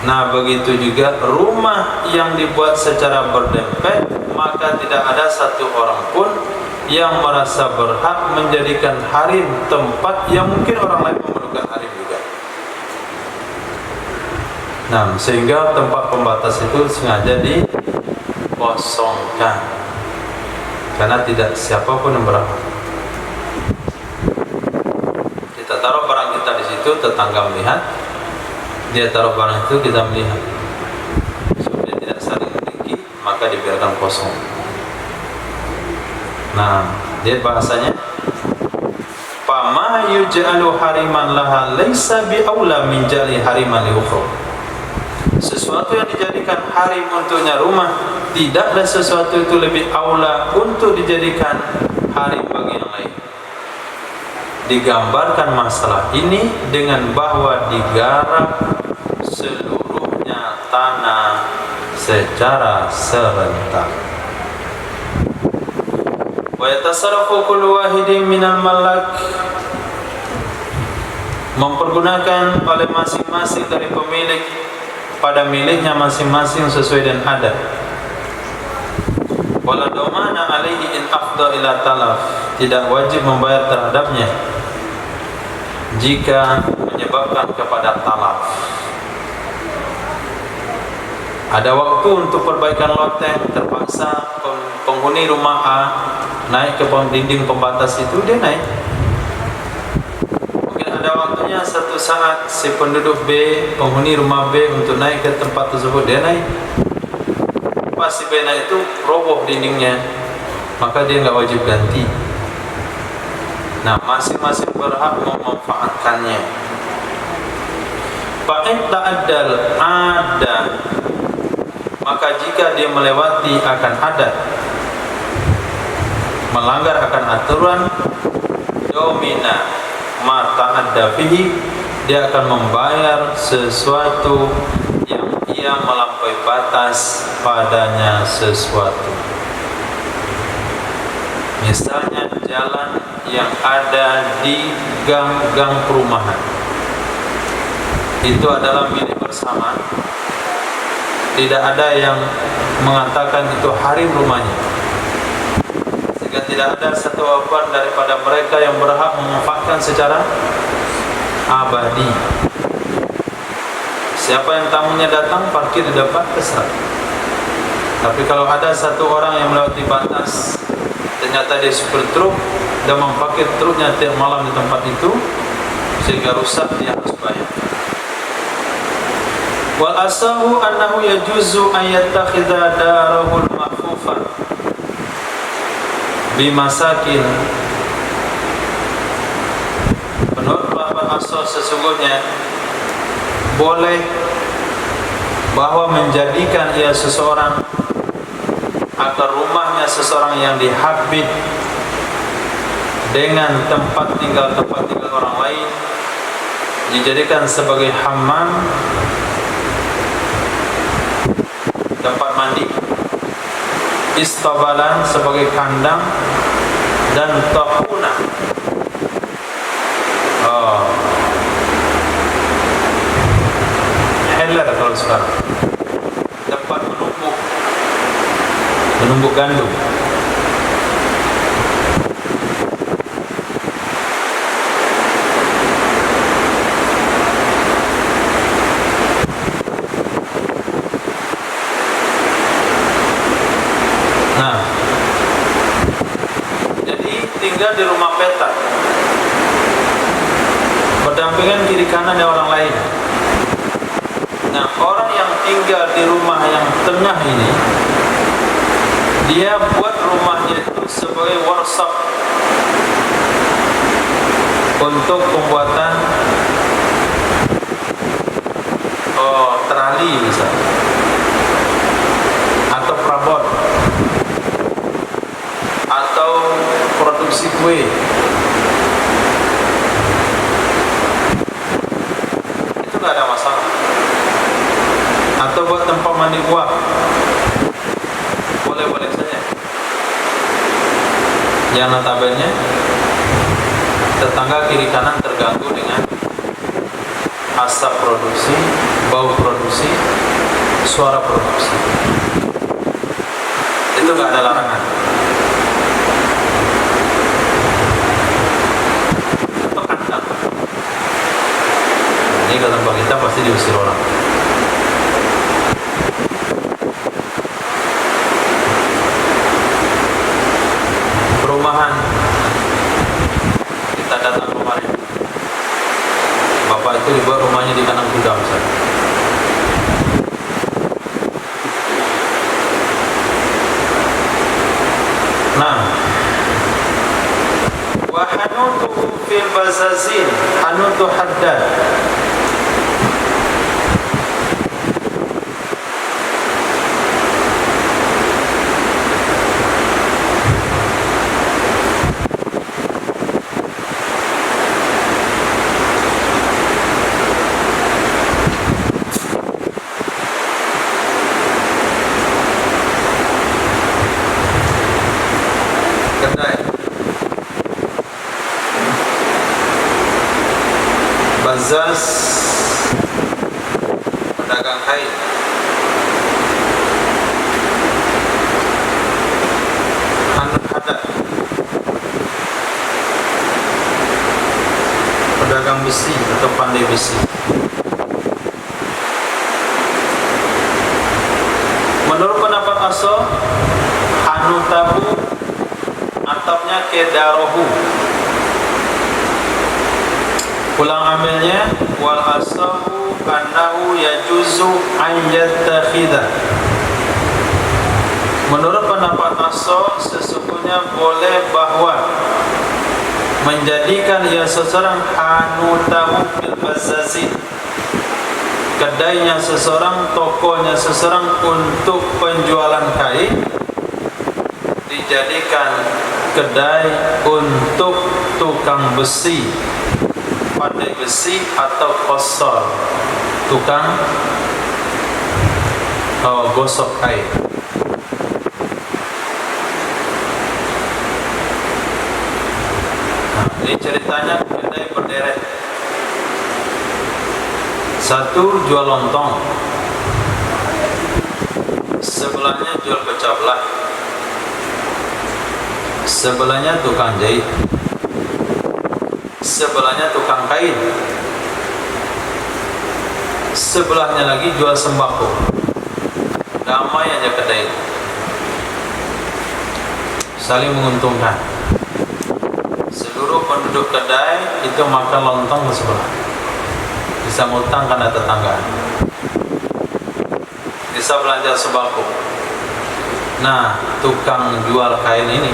Nah begitu juga rumah yang dibuat secara berdempet, maka tidak ada satu orang pun yang merasa berhak menjadikan harim tempat yang mungkin orang lain memerlukan harim juga. Nah, sehingga tempat pembatas itu sengaja dikosongkan karena tidak siapapun yang berhak. Kita taruh barang kita di situ, tetangga melihat. Dia taruh barang itu, kita melihat. Supaya tidak saling meninggi, maka dibiarkan kosong. Nah, dia bahasanya fama yuj'alu hariman laha laisa bi aula min jali hariman li ukhra. Sesuatu yang dijadikan harim untuknya rumah, tidak ada sesuatu itu lebih aula untuk dijadikan harim bagi yang lain. Digambarkan masalah ini dengan bahwa digarap seluruhnya tanah secara serentak. Wa yatasarrafu kullu wahidin minal malak, mempergunakan oleh masing-masing dari pemilik pada miliknya masing-masing sesuai dengan adat. Wala domana alaihi in afda ila talaf, tidak wajib membayar terhadapnya jika menyebabkan kepada talaf. Ada waktu untuk perbaikan loteng, terpaksa penghuni rumah A naik ke dinding pembatas itu, dia naik. Mungkin ada waktunya satu saat si penduduk B, penghuni rumah B untuk naik ke tempat tersebut, dia naik. Pas si B naik itu roboh dindingnya, maka dia nggak wajib ganti. Nah, masing-masing berhak memanfaatkannya. Fa'in ta'addal ada, maka jika dia melewati akan adat, melanggar akan aturan, domina ma ta'adda fihi, dia akan membayar sesuatu yang ia melampaui batas padanya sesuatu. Misalnya jalan yang ada di gang-gang perumahan itu adalah milik bersama. Tidak ada yang mengatakan itu harim rumahnya, sehingga tidak ada satu apapun daripada mereka yang berhak memanfaatkan secara abadi. Siapa yang tamunya datang, parkir di depan, terserah. Tapi kalau ada satu orang yang melewati batas, ternyata dia supir truk dan memparkir truknya tiap malam di tempat itu sehingga rusak, dia harus bayar. Wal asahu annahu yajuzu an yattakhidha darahul mahfufan bimasakin. Menurut pendapat asal sesungguhnya boleh bahwa menjadikan ia seseorang atau rumahnya seseorang yang dihabit dengan tempat tinggal orang lain dijadikan sebagai hammam, tempat mandi, istabalan sebagai kandang, dan tahuna heller kalau sekarang, tempat menumbuk gandum. Nah, jadi tinggal di rumah petak, berdampingan kiri kanan dengan orang lain. Nah, orang yang tinggal di tengah ini dia buat rumahnya itu sebagai workshop untuk pembuatan terali misalnya, atau perabot, atau produksi kue. Itu nggak ada masalah. Atau buat tempat mandi uap, boleh-boleh saja. Yang notabene tetangga kiri kanan terganggu dengan asap produksi, bau produksi, suara produksi. Itu nggak ada larangan. Itu kandang. Ini kalau tempat kita pasti diusir orang. Perumahan kita datang kemarin, bapak itu dibuat rumahnya di kanan kuda misalnya. Nah, wa hanutu fil bazazin, hanutu haddad. Kedai bazaz, pedagang kain. Hanut haddad, pedagang besi atau pandai besi. Menurut pendapat asal, hanutahu atapnya kedarohu, ulang amilnya wal asahu annahu yajuzu an yattakhidha. Menurut pendapat asal, sesungguhnya boleh bahwa menjadikan ia seseorang hanutahu bil bazazin, kedainya seseorang, tokonya seseorang untuk penjualan kain, dijadikan kedai untuk tukang besi, pandai besi, atau qasar, tukang gosok kain. Nah, ini ceritanya kedai berderet. Satu jual lontong, sebelahnya jual pecah belah, sebelahnya tukang jahit, sebelahnya tukang kain, sebelahnya lagi jual sembako. Damai aja kedai, saling menguntungkan. Seluruh penduduk kedai itu makan lontong ke sebelah, bisa ngutang karena tetangga, bisa belanja sembako. Nah, tukang jual kain ini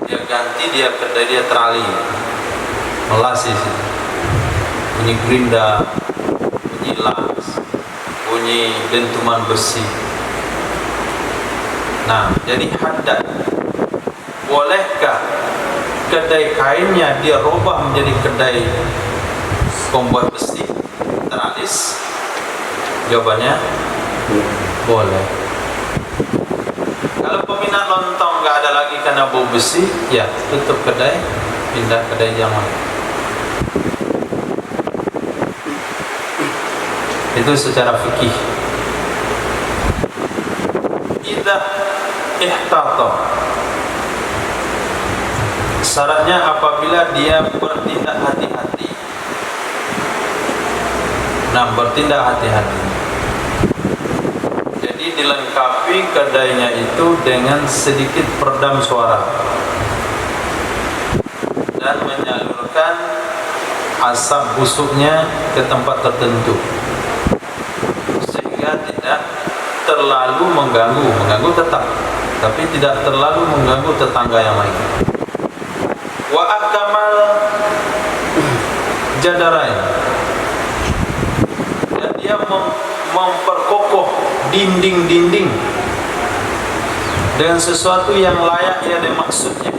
dia ganti, dia kedai, dia terali, melas sih, bunyi gerinda, bunyi las, bunyi dentuman besi. Nah, jadi haddad, bolehkah kedai kainnya dia rubah menjadi kedai pembuat besi, teralis? Jawabannya boleh. Kalau peminat lontong nggak ada lagi karena bau besi, ya tutup kedai, pindah kedai yang lain. Itu secara fikih. Idza ihtata, syaratnya apabila dia bertindak hati-hati. Nah, bertindak hati-hati, jadi dilengkapi kedainya itu dengan sedikit peredam suara dan menyalurkan asap busuknya ke tempat tertentu sehingga tidak terlalu mengganggu tetap, tapi tidak terlalu mengganggu tetangga yang lain. Wa akamal jadarain, dan dia memperkokoh dinding-dinding dengan sesuatu yang layak ia ada maksudnya.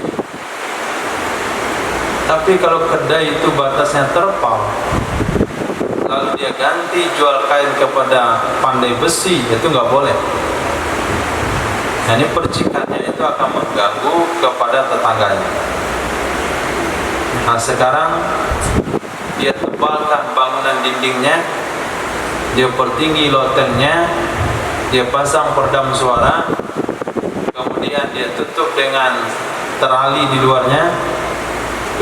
Tapi kalau kedai itu batasnya terpal, lalu dia ganti jual kain kepada pandai besi, itu nggak boleh. Nah, ini percikannya itu akan mengganggu kepada tetangganya. Nah, sekarang dia tebalkan bangunan dindingnya, dia pertinggi lotengnya, dia pasang peredam suara, kemudian dia tutup dengan terali di luarnya,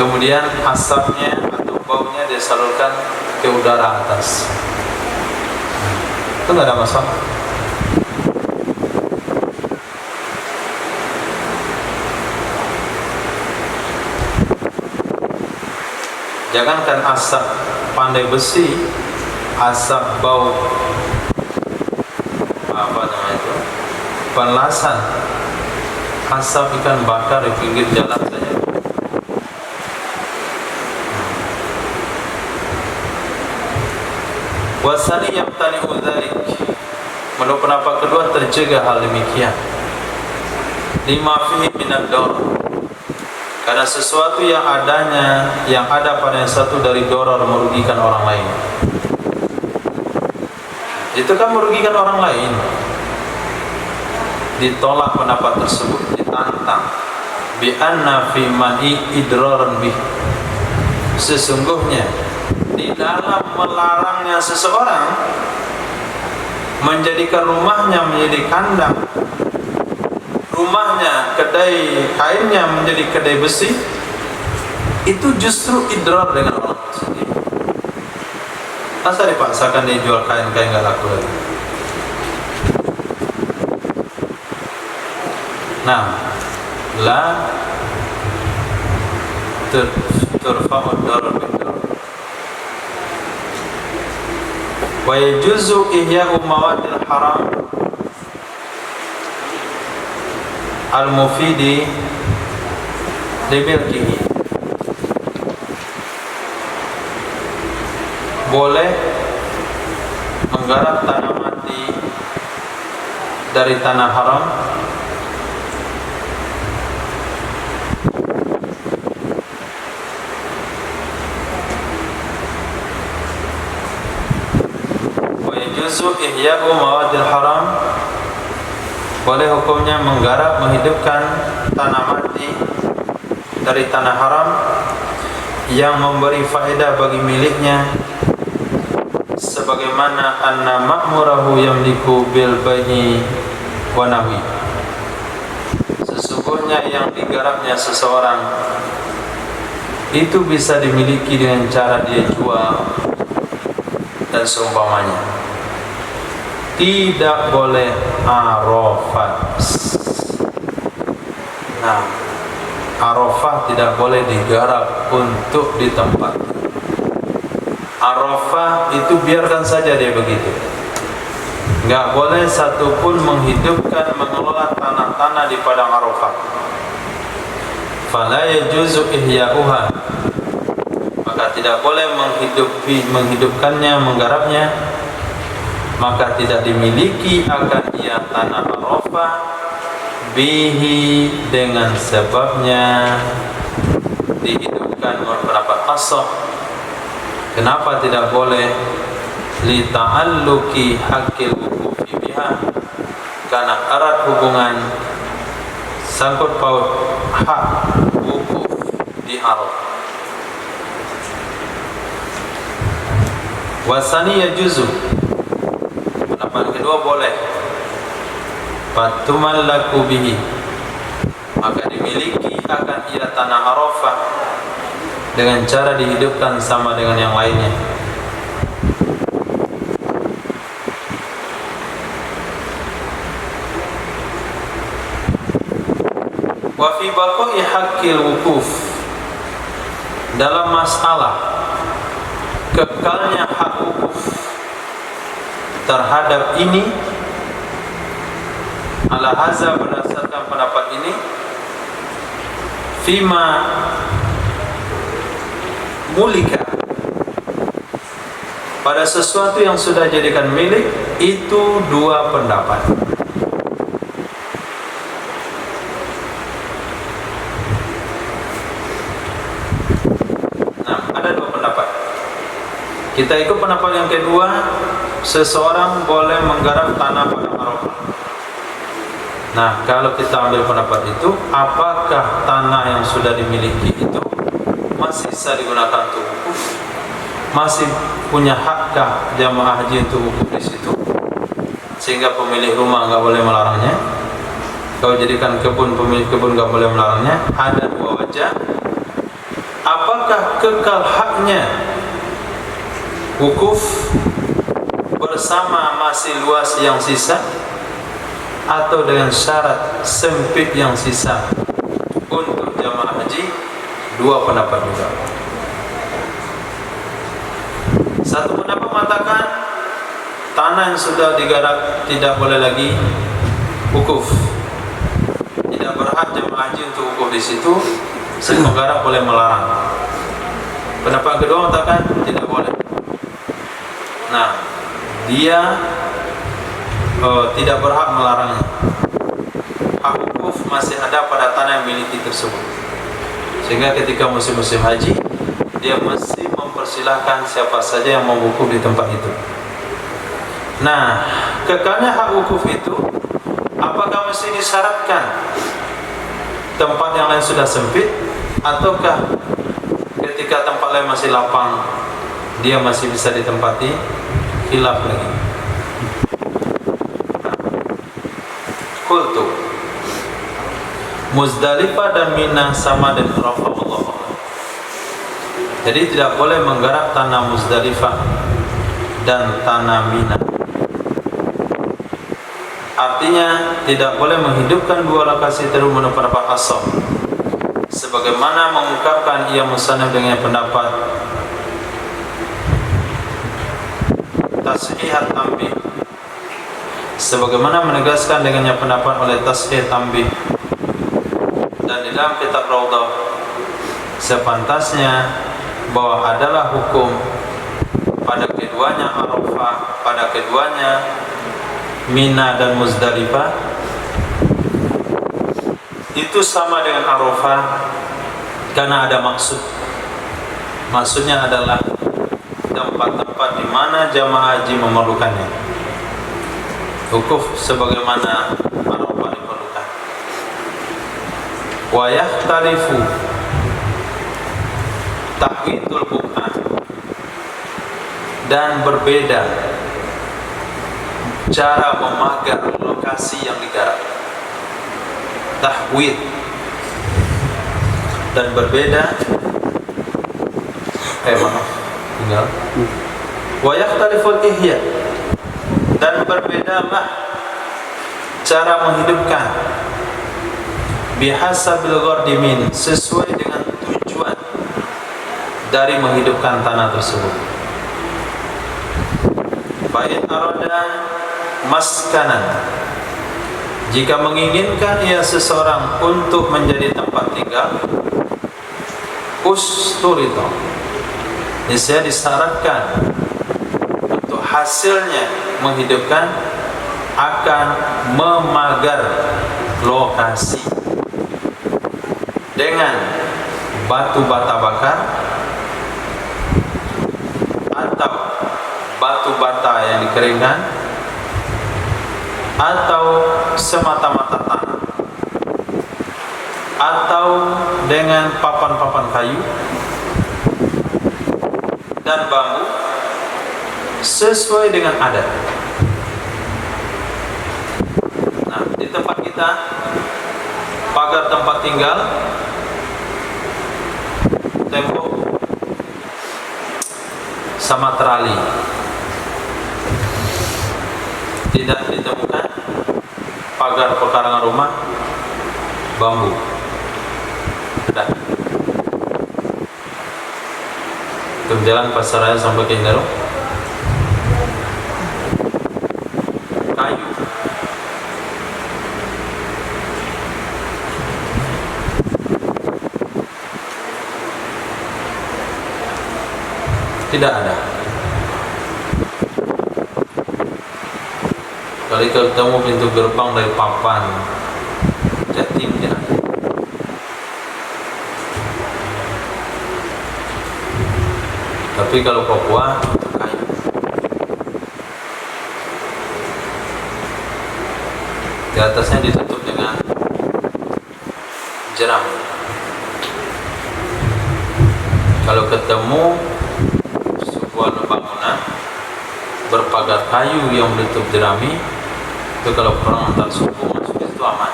kemudian asapnya atau baunya dia salurkan ke udara atas. Itu nggak ada masalah. Jangankan asap pandai besi, asap bau apa namanya itu, penlasan, asap ikan bakar di pinggir jalan saja. Wasani yang tani udhalik, menurut pendapat kedua tercegah hal demikian. Lima fihi minad darar, karena sesuatu yang ada pada yang satu dari doror merugikan orang lain. Itu kan merugikan orang lain. Ditolak pendapat tersebut, ditantang. Bi anna fi man'i idrarun bih. Sesungguhnya di dalam melarangnya seseorang menjadikan rumahnya menjadi kandang, rumahnya kedai kainnya menjadi kedai besi, itu justru idrar dengan orang sendiri. Masa dipaksakan dia jual kain-kain gak laku lagi. Nah, la turfa'ud darar bid-darar. Wa yajuzu ihya'u mawadil haram al-mufidi libilkihi. Boleh menggarap tanaman dari tanah haram wa yajuzu ihya'u mawadil haram. Boleh hukumnya menggarap, menghidupkan tanah mati dari tanah haram yang memberi faedah bagi miliknya, sebagaimana anna ma'murahu yamliku bil bai'i wa nahwi. Sesungguhnya yang digarapnya seseorang itu bisa dimiliki dengan cara dia jual dan seumpamanya. Tidak boleh arafah. Nah, arafah tidak boleh digarap untuk di tempat. Arafah itu biarkan saja dia begitu. Enggak boleh satupun menghidupkan, mengelola tanah-tanah di padang Arafah. Fala yajuzu ihya'uha. Maka tidak boleh menghidupkannya, menggarapnya. Maka tidak dimiliki akan ia tanah Arafah bihi, dengan sebabnya dihidupkan menurut pendapat ashab. Kenapa tidak boleh? Li ta'alluqi haqqil wuqufi biha, karena erat hubungan sangkut paut hak wukuf di Arafah. Wasani yajuzu, pendapat kedua boleh. Fatumallaku bihi, maka dimiliki akan ia tanah Arafah dengan cara dihidupkan sama dengan yang lainnya. Wa fi baqa'i haqqil wukuf, dalam masalah kekalnya hak wukuf terhadap ini, ala hadza, berdasarkan pendapat ini, fima mulika, pada sesuatu yang sudah jadikan milik, itu dua pendapat. Nah, ada dua pendapat. Kita ikut pendapat yang kedua, seseorang boleh menggarap tanah pada Arafah. Nah, kalau kita ambil pendapat itu, apakah tanah yang sudah dimiliki itu masih bisa digunakan untuk wukuf? Masih punya hakkah jamaah haji untuk wukuf di situ? Sehingga pemilik rumah nggak boleh melarangnya. Kalau jadikan kebun, pemilik kebun nggak boleh melarangnya. Ada dua wajah. Apakah kekal haknya wukuf bersama masih luas yang sisa, atau dengan syarat sempit yang sisa untuk jamaah haji? Dua pendapat juga. Satu pendapat mengatakan tanah yang sudah digarap tidak boleh lagi wukuf, tidak berhak jamaah haji untuk wukuf di situ. Si penggarap boleh melarang. Pendapat kedua mengatakan tidak boleh. Nah, dia tidak berhak melarangnya. Hak wukuf masih ada pada tanah yang miliki tersebut. Sehingga ketika musim-musim haji, dia masih mempersilahkan siapa saja yang mau wukuf di tempat itu. Nah, kekalnya hak wukuf itu, apakah mesti disyaratkan tempat yang lain sudah sempit, ataukah ketika tempat lain masih lapang, dia masih bisa ditempati? Khilaf lagi. Qultu, Muzdalifah dan Mina sama dengan Arafah, Allah. Jadi tidak boleh menggarap tanah Muzdalifah dan tanah Mina. Artinya tidak boleh menghidupkan dua lokasi itu menurut pendapat ashab. Sebagaimana mengungkapkan ia musannaf dengan pendapat Tashihat Tambih, sebagaimana menegaskan dengannya pendapat oleh Tashihat Tambih, dan di dalam kitab Raudhah, sepantasnya bahwa adalah hukum pada keduanya Arafah, pada keduanya Mina dan Muzdalifah, itu sama dengan Arafah karena ada maksud. Maksudnya adalah tempat-tempat di mana jamaah haji memerlukannya. Wukuf sebagaimana Arafah diperlukan. Wa yakhtalifu tahwitul buq'ah, dan berbeda cara memagar lokasi yang digarap. Tahwid, dan berbeda tinggal wa yakhtaliful ihya, dan berbedalah cara menghidupkan bihasabil ghardimin, sesuai dengan tujuan dari menghidupkan tanah tersebut. Fa'in arada maskanan, jika menginginkan ia seseorang untuk menjadi tempat tinggal, usturito, niscaya disyaratkan untuk hasilnya menghidupkan akan memagar lokasi dengan batu bata bakar atau batu bata yang dikeringkan, atau semata-mata tanah, atau dengan papan-papan kayu dan bambu sesuai dengan adat. Nah, di tempat kita pagar tempat tinggal, tembok sama terali, tidak ditemukan pagar pekarangan rumah bambu. Dah. Itu jalan pasaraya sampai ke Indaro, kayu Tidak ada. Kalau ketemu pintu gerbang dari papan Jatim tidak ada. Tapi kalau Papua itu kayu. Di atasnya ditutup dengan jeram. Kalau ketemu sebuah bangunan berpagar kayu yang ditutup jerami, itu kalau perang antar suku masuk itu aman.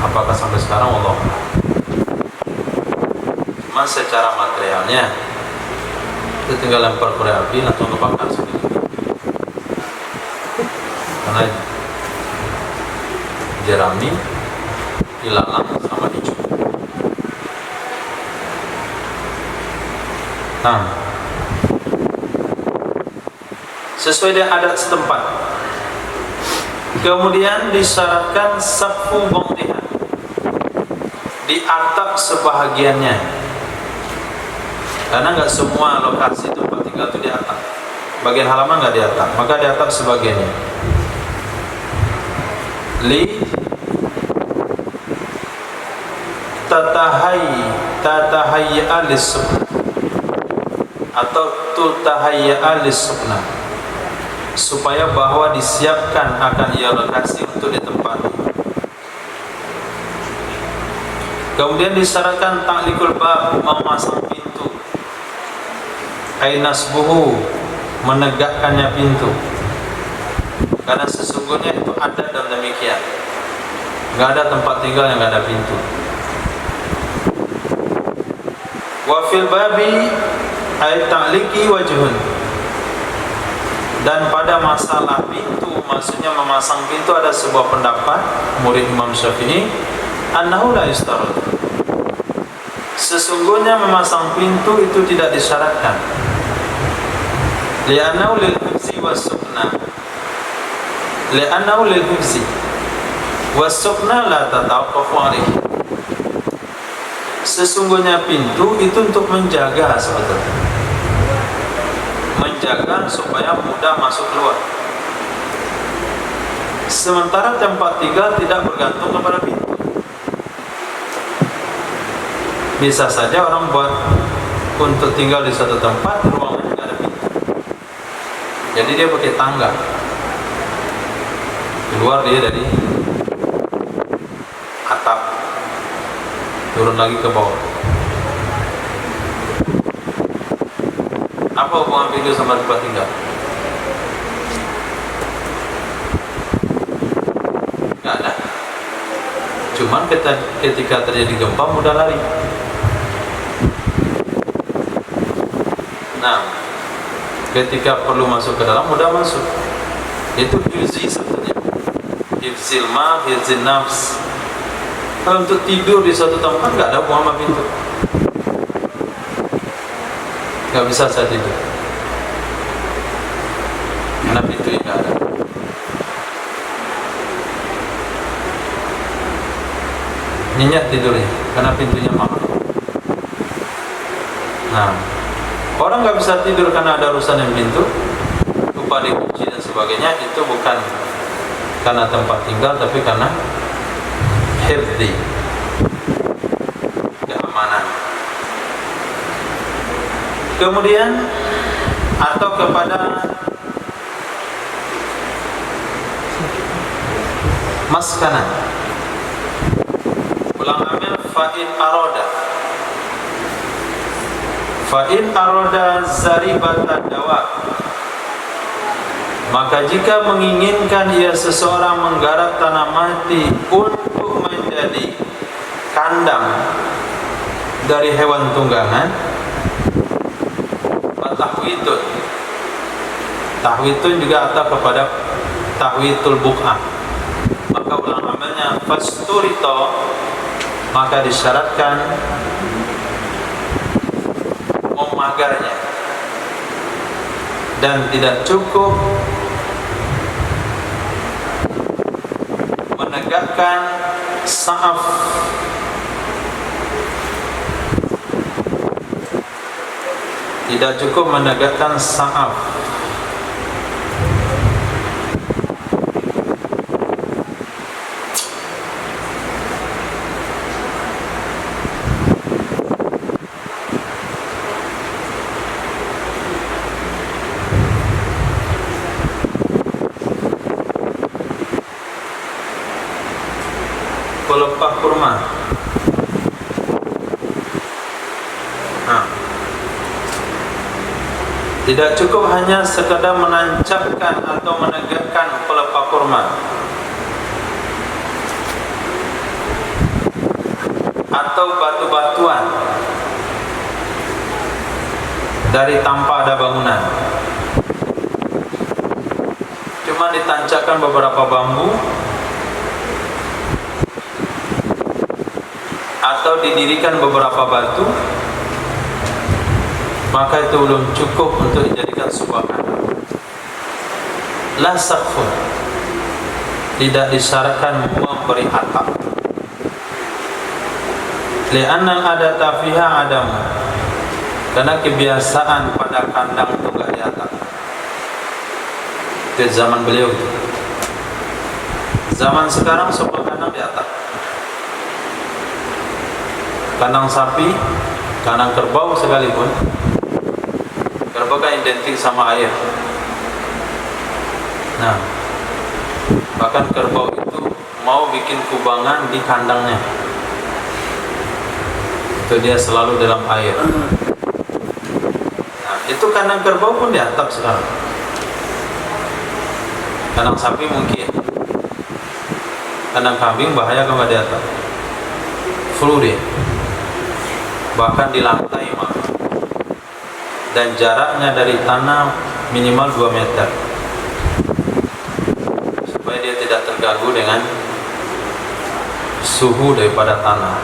Apakah sampai sekarang Allah? Cuma secara materialnya itu tinggal lempar korek api langsung kebakar sendiri. Karena jerami dilalang sama hijau. Nah, sesuai dengan adat setempat. Kemudian disyaratkan safu bangtiha, di atap sebahagiannya, karena nggak semua lokasi tempat tinggal itu di atap. Bagian halaman nggak di atap, maka di atap sebagiannya. Li tatahayya lis-sukna atau tutahayya lis-sukna, supaya bahwa disiapkan akan ia lokasi untuk ditempati. Kemudian disyaratkan ta'liqul bab, memasang pintu, ainasbuhu, menegakkannya pintu, karena sesungguhnya itu ada dalam demikian. Nggak ada tempat tinggal yang nggak ada pintu. Wa fil babi ay ta'liqi wajhun, dan pada masalah pintu, maksudnya memasang pintu, ada sebuah pendapat murid Imam Syafi'i, annahu la yustarad, sesungguhnya memasang pintu itu tidak disyaratkan. Li'annahu lil hifzi was sukna, li'annahu lil hifzi was sukna la tatawaqqafu alaihi, sesungguhnya pintu itu untuk menjaga, sebetulnya menjaga supaya mudah masuk keluar. Sementara tempat tinggal tidak bergantung kepada pintu. Bisa saja orang buat untuk tinggal di satu tempat, ruangannya tidak ada pintu, jadi dia pakai tangga, keluar dia dari atap, turun lagi ke bawah. Apa hubungan pintu sama tempat tinggal? Nggak ada. Cuman ketika terjadi gempa mudah lari. Nah, ketika perlu masuk ke dalam mudah masuk. Itu hifzi sebetulnya. Hifzil ma, hifzil nafs. Kalau untuk tidur di suatu tempat nggak ada hubungan sama pintu. Nggak bisa saya tidur karena pintunya nggak ada. Nyenyak tidurnya karena pintunya mahal. Nah, orang nggak bisa tidur karena ada urusan yang pintu, lupa dikunci dan sebagainya, itu bukan karena tempat tinggal, tapi karena hifzi, keamanan. Kemudian atau kepada maskanan, ulang amil fa'in aroda zaribatan dawa, maka jika menginginkan ia seseorang menggarap tanah mati untuk menjadi kandang dari hewan tunggangan, tahwitun, tahwitun juga atau kepada tahwitul buq'ah, maka ulang amalnya fasturito, maka disyaratkan memagarnya, dan tidak cukup menegakkan sa'af Tidak cukup menegakkan sa'af. Pelepah kurma. Tidak cukup hanya sekadar menancapkan atau menegakkan pelepah kurma atau batu-batuan dari tanpa ada bangunan, cuma ditancapkan beberapa bambu atau didirikan beberapa batu, maka itu belum cukup untuk dijadikan subhanallah. La saqfun, tidak disyaratkan memberi atap. Li'anna al-adata fiha adam, karena kebiasaan pada kandang itu enggak di atap. Itu zaman beliau. Zaman sekarang semua kandang di atap. Kandang sapi, kandang kerbau sekalipun, kerbau kan identik sama air. Nah, bahkan kerbau itu mau bikin kubangan di kandangnya, itu dia selalu dalam air. Nah, itu kandang kerbau pun di atap sekarang. Kandang sapi mungkin, kandang kambing bahaya kalau nggak di atap, flu dia. Bahkan di lantai mah, dan jaraknya dari tanah minimal 2 meter supaya dia tidak terganggu dengan suhu daripada tanah.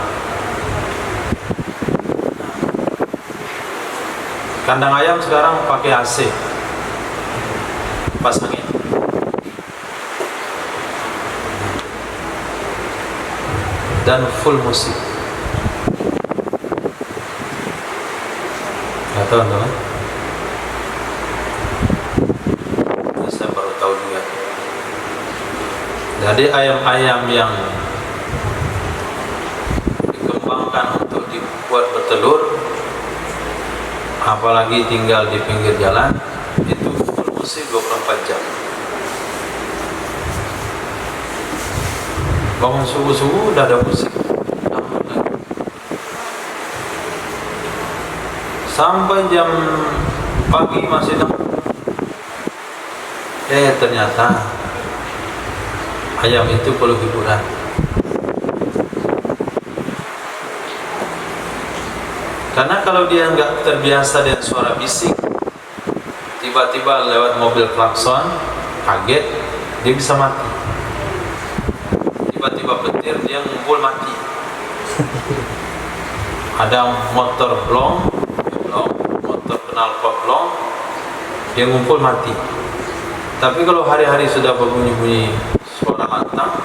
Kandang ayam sekarang pakai AC, kipas angin, dan full musik. Nggak tahu teman, saya baru tahu juga. Jadi ayam-ayam yang dikembangkan untuk dibuat bertelur, apalagi tinggal di pinggir jalan, itu full musik 24 jam. Bangun subuh-subuh udah ada musik, sampai jam pagi masih ada. Ternyata ayam itu perlu hiburan. Karena kalau dia nggak terbiasa dengan suara bisik, tiba-tiba lewat mobil klakson, kaget, dia bisa mati. Tiba-tiba petir, dia ngumpul mati. Ada motor blong, motor knalpot blong, dia ngumpul mati. Tapi kalau hari-hari sudah berbunyi-bunyi suara lantang,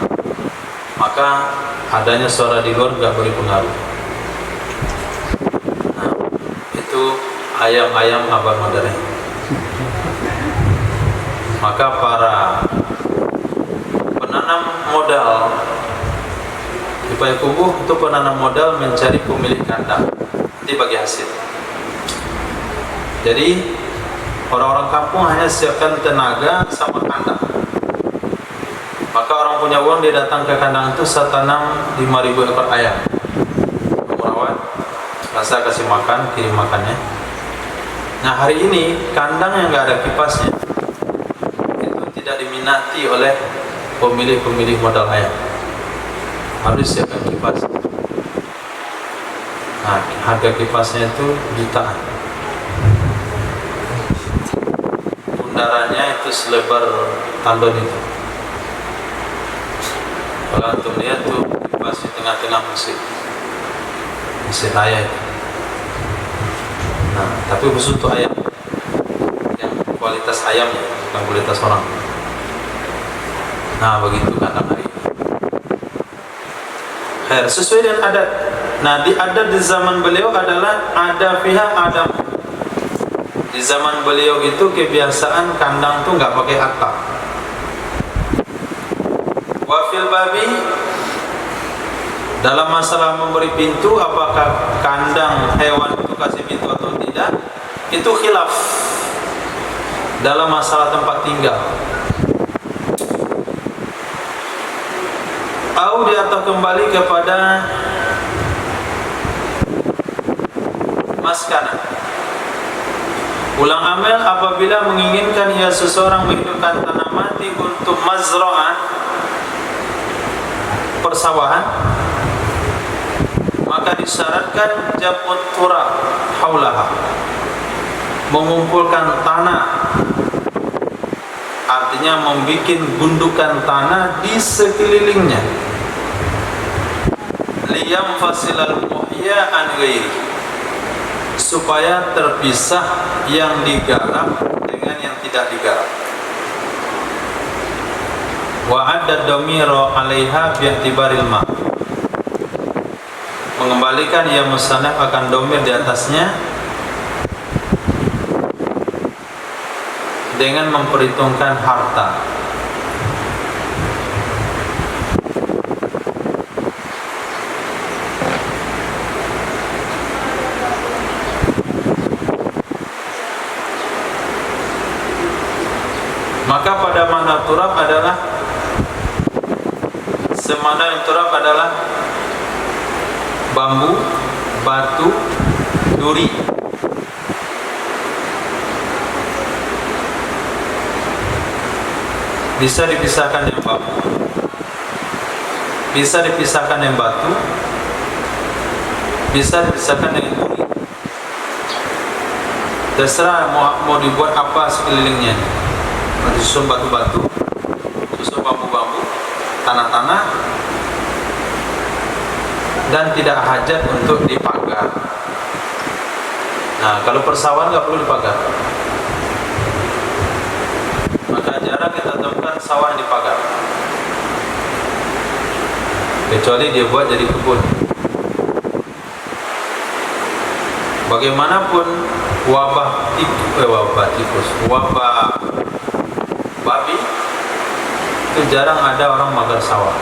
maka adanya suara di luar nggak beri pengaruh. Nah, itu ayam-ayam abad modern. Maka para penanam modal di Payakumbuh itu penanam modal mencari pemilik kandang, nanti bagi hasil. Jadi orang-orang kampung hanya siapkan tenaga sama kandang. Maka orang punya uang, dia datang ke kandang itu, saya tanam 5.000 ekor ayam, merawat, saya kasih makan, kirim makannya. Nah, hari ini kandang yang nggak ada kipasnya itu tidak diminati oleh pemilik modal ayam. Harus siapkan kipas. Nah, harga kipasnya itu jutaan. Bundarannya itu selebar tandon itu. Kalau antum lihat tuh kipas di tengah-tengah mesin ayam itu. Nah, tapi khusus untuk ayam, yang kualitas ayamnya, bukan kualitas orang. Nah, begitu kandang hari ini. Sesuai dengan adat. Nah, di adat di zaman beliau adalah ada pihak Adam. Di zaman beliau itu kebiasaan kandang tuh nggak pakai atap. Wafil babi, dalam masalah memberi pintu, apakah kandang hewan itu kasih pintu atau tidak, itu khilaf dalam masalah tempat tinggal. Atau kembali kepada maskana. Ulang amil apabila menginginkan ia seseorang menghidupkan tanah mati untuk mazra'ah, persawahan, maka disyaratkan jam'ut turab haulaha, mengumpulkan tanah, artinya membuat gundukan tanah di sekelilingnya, liyam fasilal muhya an ghairi, supaya terpisah yang digarap dengan yang tidak digarap. Wa adda damira 'alaiha bi'tibaril ma', mengembalikan ia musannaf akan domir di atasnya dengan memperhitungkan harta. Maka pada makna turab adalah semana yang turab adalah bambu, batu, duri. Bisa dipisahkan yang bambu, bisa dipisahkan yang batu, bisa dipisahkan dengan duri. Terserah mau dibuat apa sekelilingnya. Disusun batu-batu, susun bambu-bambu, tanah-tanah, dan tidak hajat untuk dipagar. Nah, kalau persawahan nggak perlu dipagar. Maka jarang kita temukan sawah yang dipagar, kecuali dia buat jadi kebun. Bagaimanapun wabah tikus, wabah babi, itu jarang ada orang magar sawah.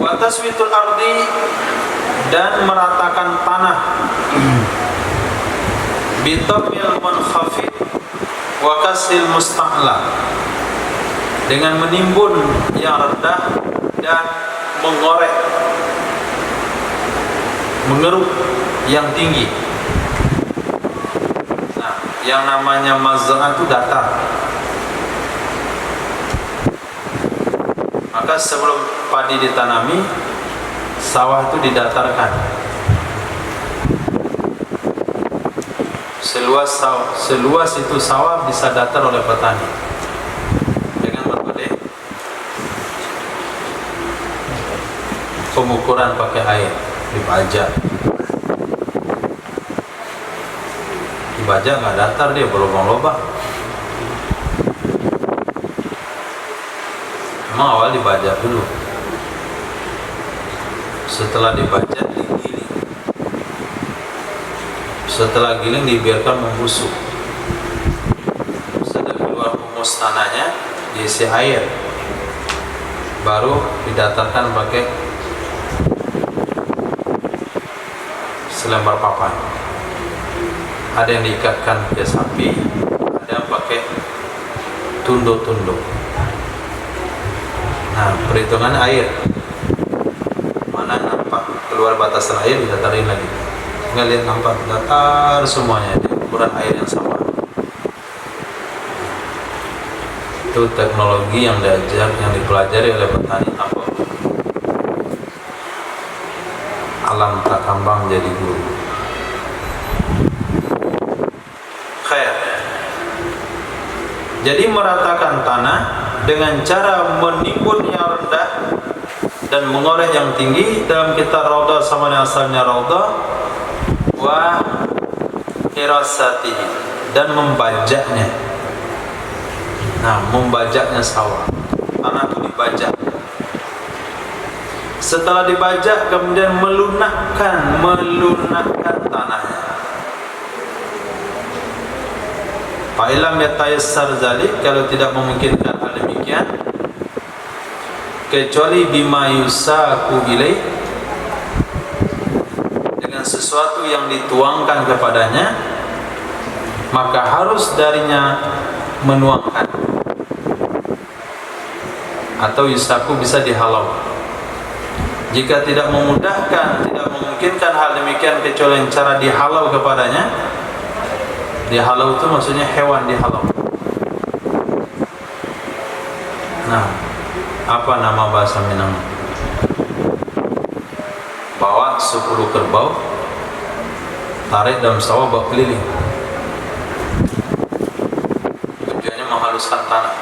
Wa taswitul ardi, dan meratakan tanah, bitamil munkhafid wa kasril musta'la, dengan menimbun yang rendah dan mengorek, mengeruk yang tinggi. Nah, yang namanya mazra'ah itu datar. Maka sebelum padi ditanami, sawah itu didatarkan. Seluas itu sawah bisa datar oleh petani dengan berbagai pengukuran pakai air, dibajak nggak datar, dia berlubang-lubang. Emang awal dibajak dulu, setelah dibajak digiling, setelah giling dibiarkan membusuk, setelah keluar humus tanahnya diisi air, baru didatarkan pakai selembar papan. Ada yang diikatkan ke sapi, ada yang pakai tunduk-tunduk. Nah, perhitungan air, mana nampak keluar batasan air didatarin lagi. Nggak lihat nampak datar semuanya di ukuran air yang sama. Itu teknologi yang dipelajari oleh petani apa? Alam tak kambang jadi guru. Khair. Jadi meratakan tanah dengan cara menimbun yang rendah dan mengorek yang tinggi. Dalam kitab Raudhah sama yang asalnya Raudhah, wa hirasatihi, dan membajaknya. Nah, membajaknya sawah, tanah itu dibajak. Setelah dibajak kemudian melunakkan tanahnya. Fa illam yatayassar zalik, kalau tidak memungkinkan hal demikian, kecuali bima yusaku ilaih, dengan sesuatu yang dituangkan kepadanya, maka harus darinya menuangkan, atau yusaku bisa dihalau. Jika tidak memudahkan, tidak memungkinkan hal demikian kecuali yang cara dihalau kepadanya. Dihalau itu maksudnya hewan dihalau. Nah, apa nama bahasa Minang? Bawa 10 kerbau, tarik dalam sawah, bawa keliling. Tujuannya menghaluskan tanah.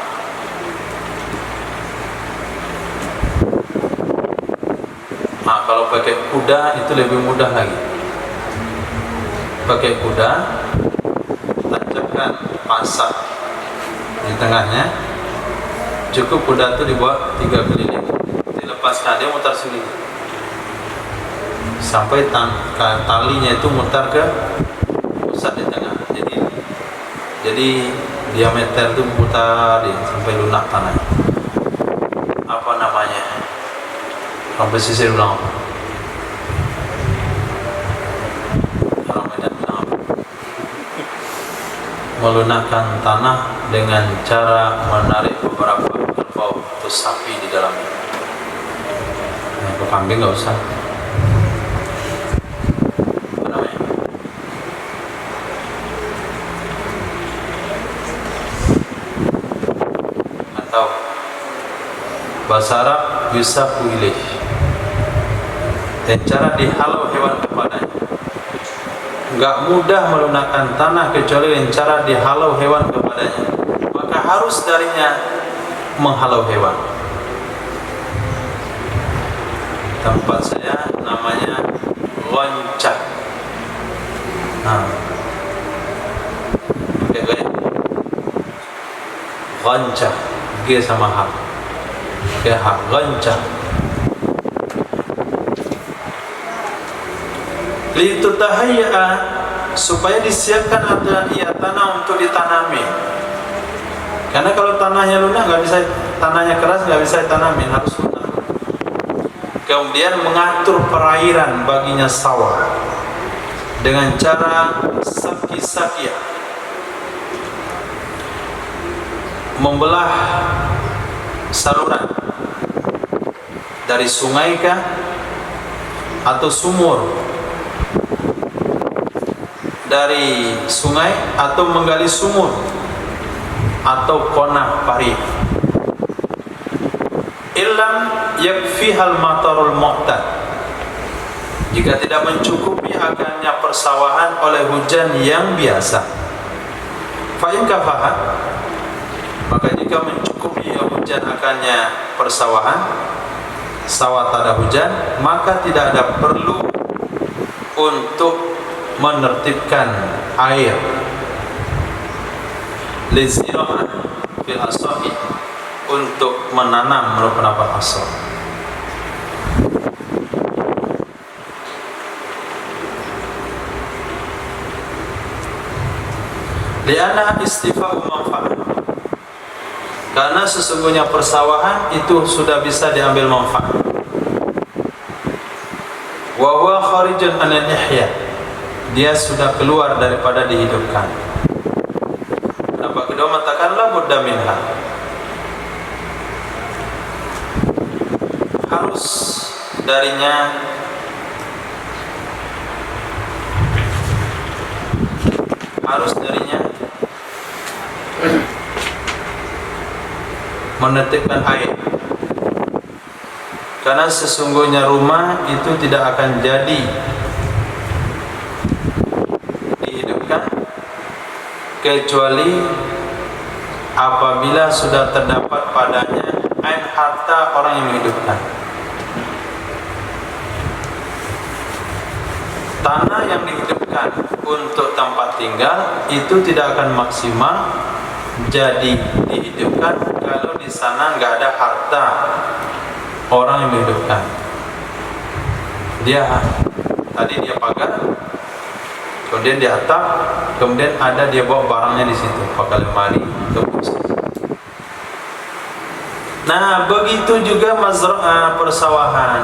Nah, kalau pakai kuda itu lebih mudah lagi. Pakai kuda, tancapkan pasak di tengahnya, cukup kuda itu dibuat 3 keliling, dilepaskan, dia mutar sendiri sampai talinya itu mutar ke pusat di tengah. Jadi diameter itu putar sampai lunak tanah. Apa namanya? Orang pesisir bilang apa? Orang Medan bilang apa? Melunakkan tanah dengan cara menarik beberapa kerbau atau sapi di dalamnya. Nah, kambing nggak usah. Apa namanya? Atau bahasa Arab yusaku ilaih, dan cara dihalau hewan kepadanya. Enggak mudah melunakkan tanah kecuali dengan cara dihalau hewan kepadanya, maka harus darinya menghalau hewan. Tempat saya namanya Goncah. Nah, oke, Goncah, G sama H, Goncah. Litutahayya, supaya disiapkan tanah untuk ditanami. Karena kalau tanahnya lunak nggak bisa, tanahnya keras nggak bisa ditanamin, harus lunak. Kemudian mengatur perairan baginya sawah dengan cara saki-sakia, membelah saluran dari sungai kah atau sumur, dari sungai atau menggali sumur atau konah pari. Illam yakfihal matarul mu'tad, jika tidak mencukupi akannya persawahan oleh hujan yang biasa. Fa in kafaha, maka jika mencukupi hujan akannya persawahan, sawah tak ada hujan, maka tidak ada perlu untuk menertibkan air lizira'ah fil asahi, untuk menanam menurut pendapat asal. Li'anna istifa'u manfaat, karena sesungguhnya persawahan itu sudah bisa diambil manfaat. Wa huwa kharijun anil ihya, dia sudah keluar daripada dihidupkan. Pendapat kedua mengatakan la budda minha, harus darinya menetipkan air. Karena sesungguhnya rumah itu tidak akan jadi dihidupkan kecuali apabila sudah terdapat padanya ain harta orang yang menghidupkan. Tanah yang dihidupkan untuk tempat tinggal itu tidak akan maksimal jadi dihidupkan kalau di sana nggak ada harta orang yang menghidupkan. Tadi dia pagar, kemudian di atap, kemudian ada dia bawa barangnya di situ, pakai lemari, kebun. Nah, begitu juga persawahan.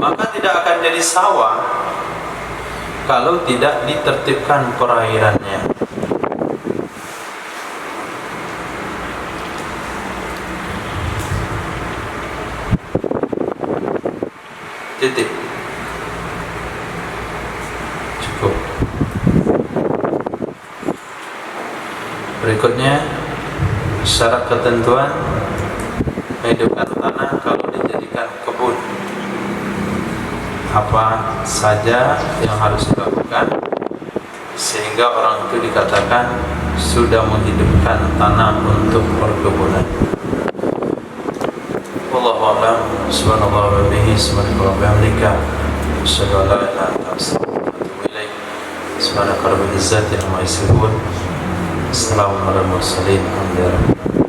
Maka tidak akan jadi sawah kalau tidak ditertibkan perairannya. Titik. Cukup. Berikutnya, syarat ketentuan menghidupkan tanah kalau dijadikan kebun. Apa saja yang harus dilakukan sehingga orang itu dikatakan sudah menghidupkan tanah untuk perkebunan. Wallahu a'lam. Subhanallah wa bihamdihi, subhanallahi wa bihamdika, asyhadu an la ilaha illa anta, astaghfiruka wa atubu ilaik. Subhanaka rabbil izzati amma yasifun. Assalamu alaikum warahmatullahi wabarakatuh.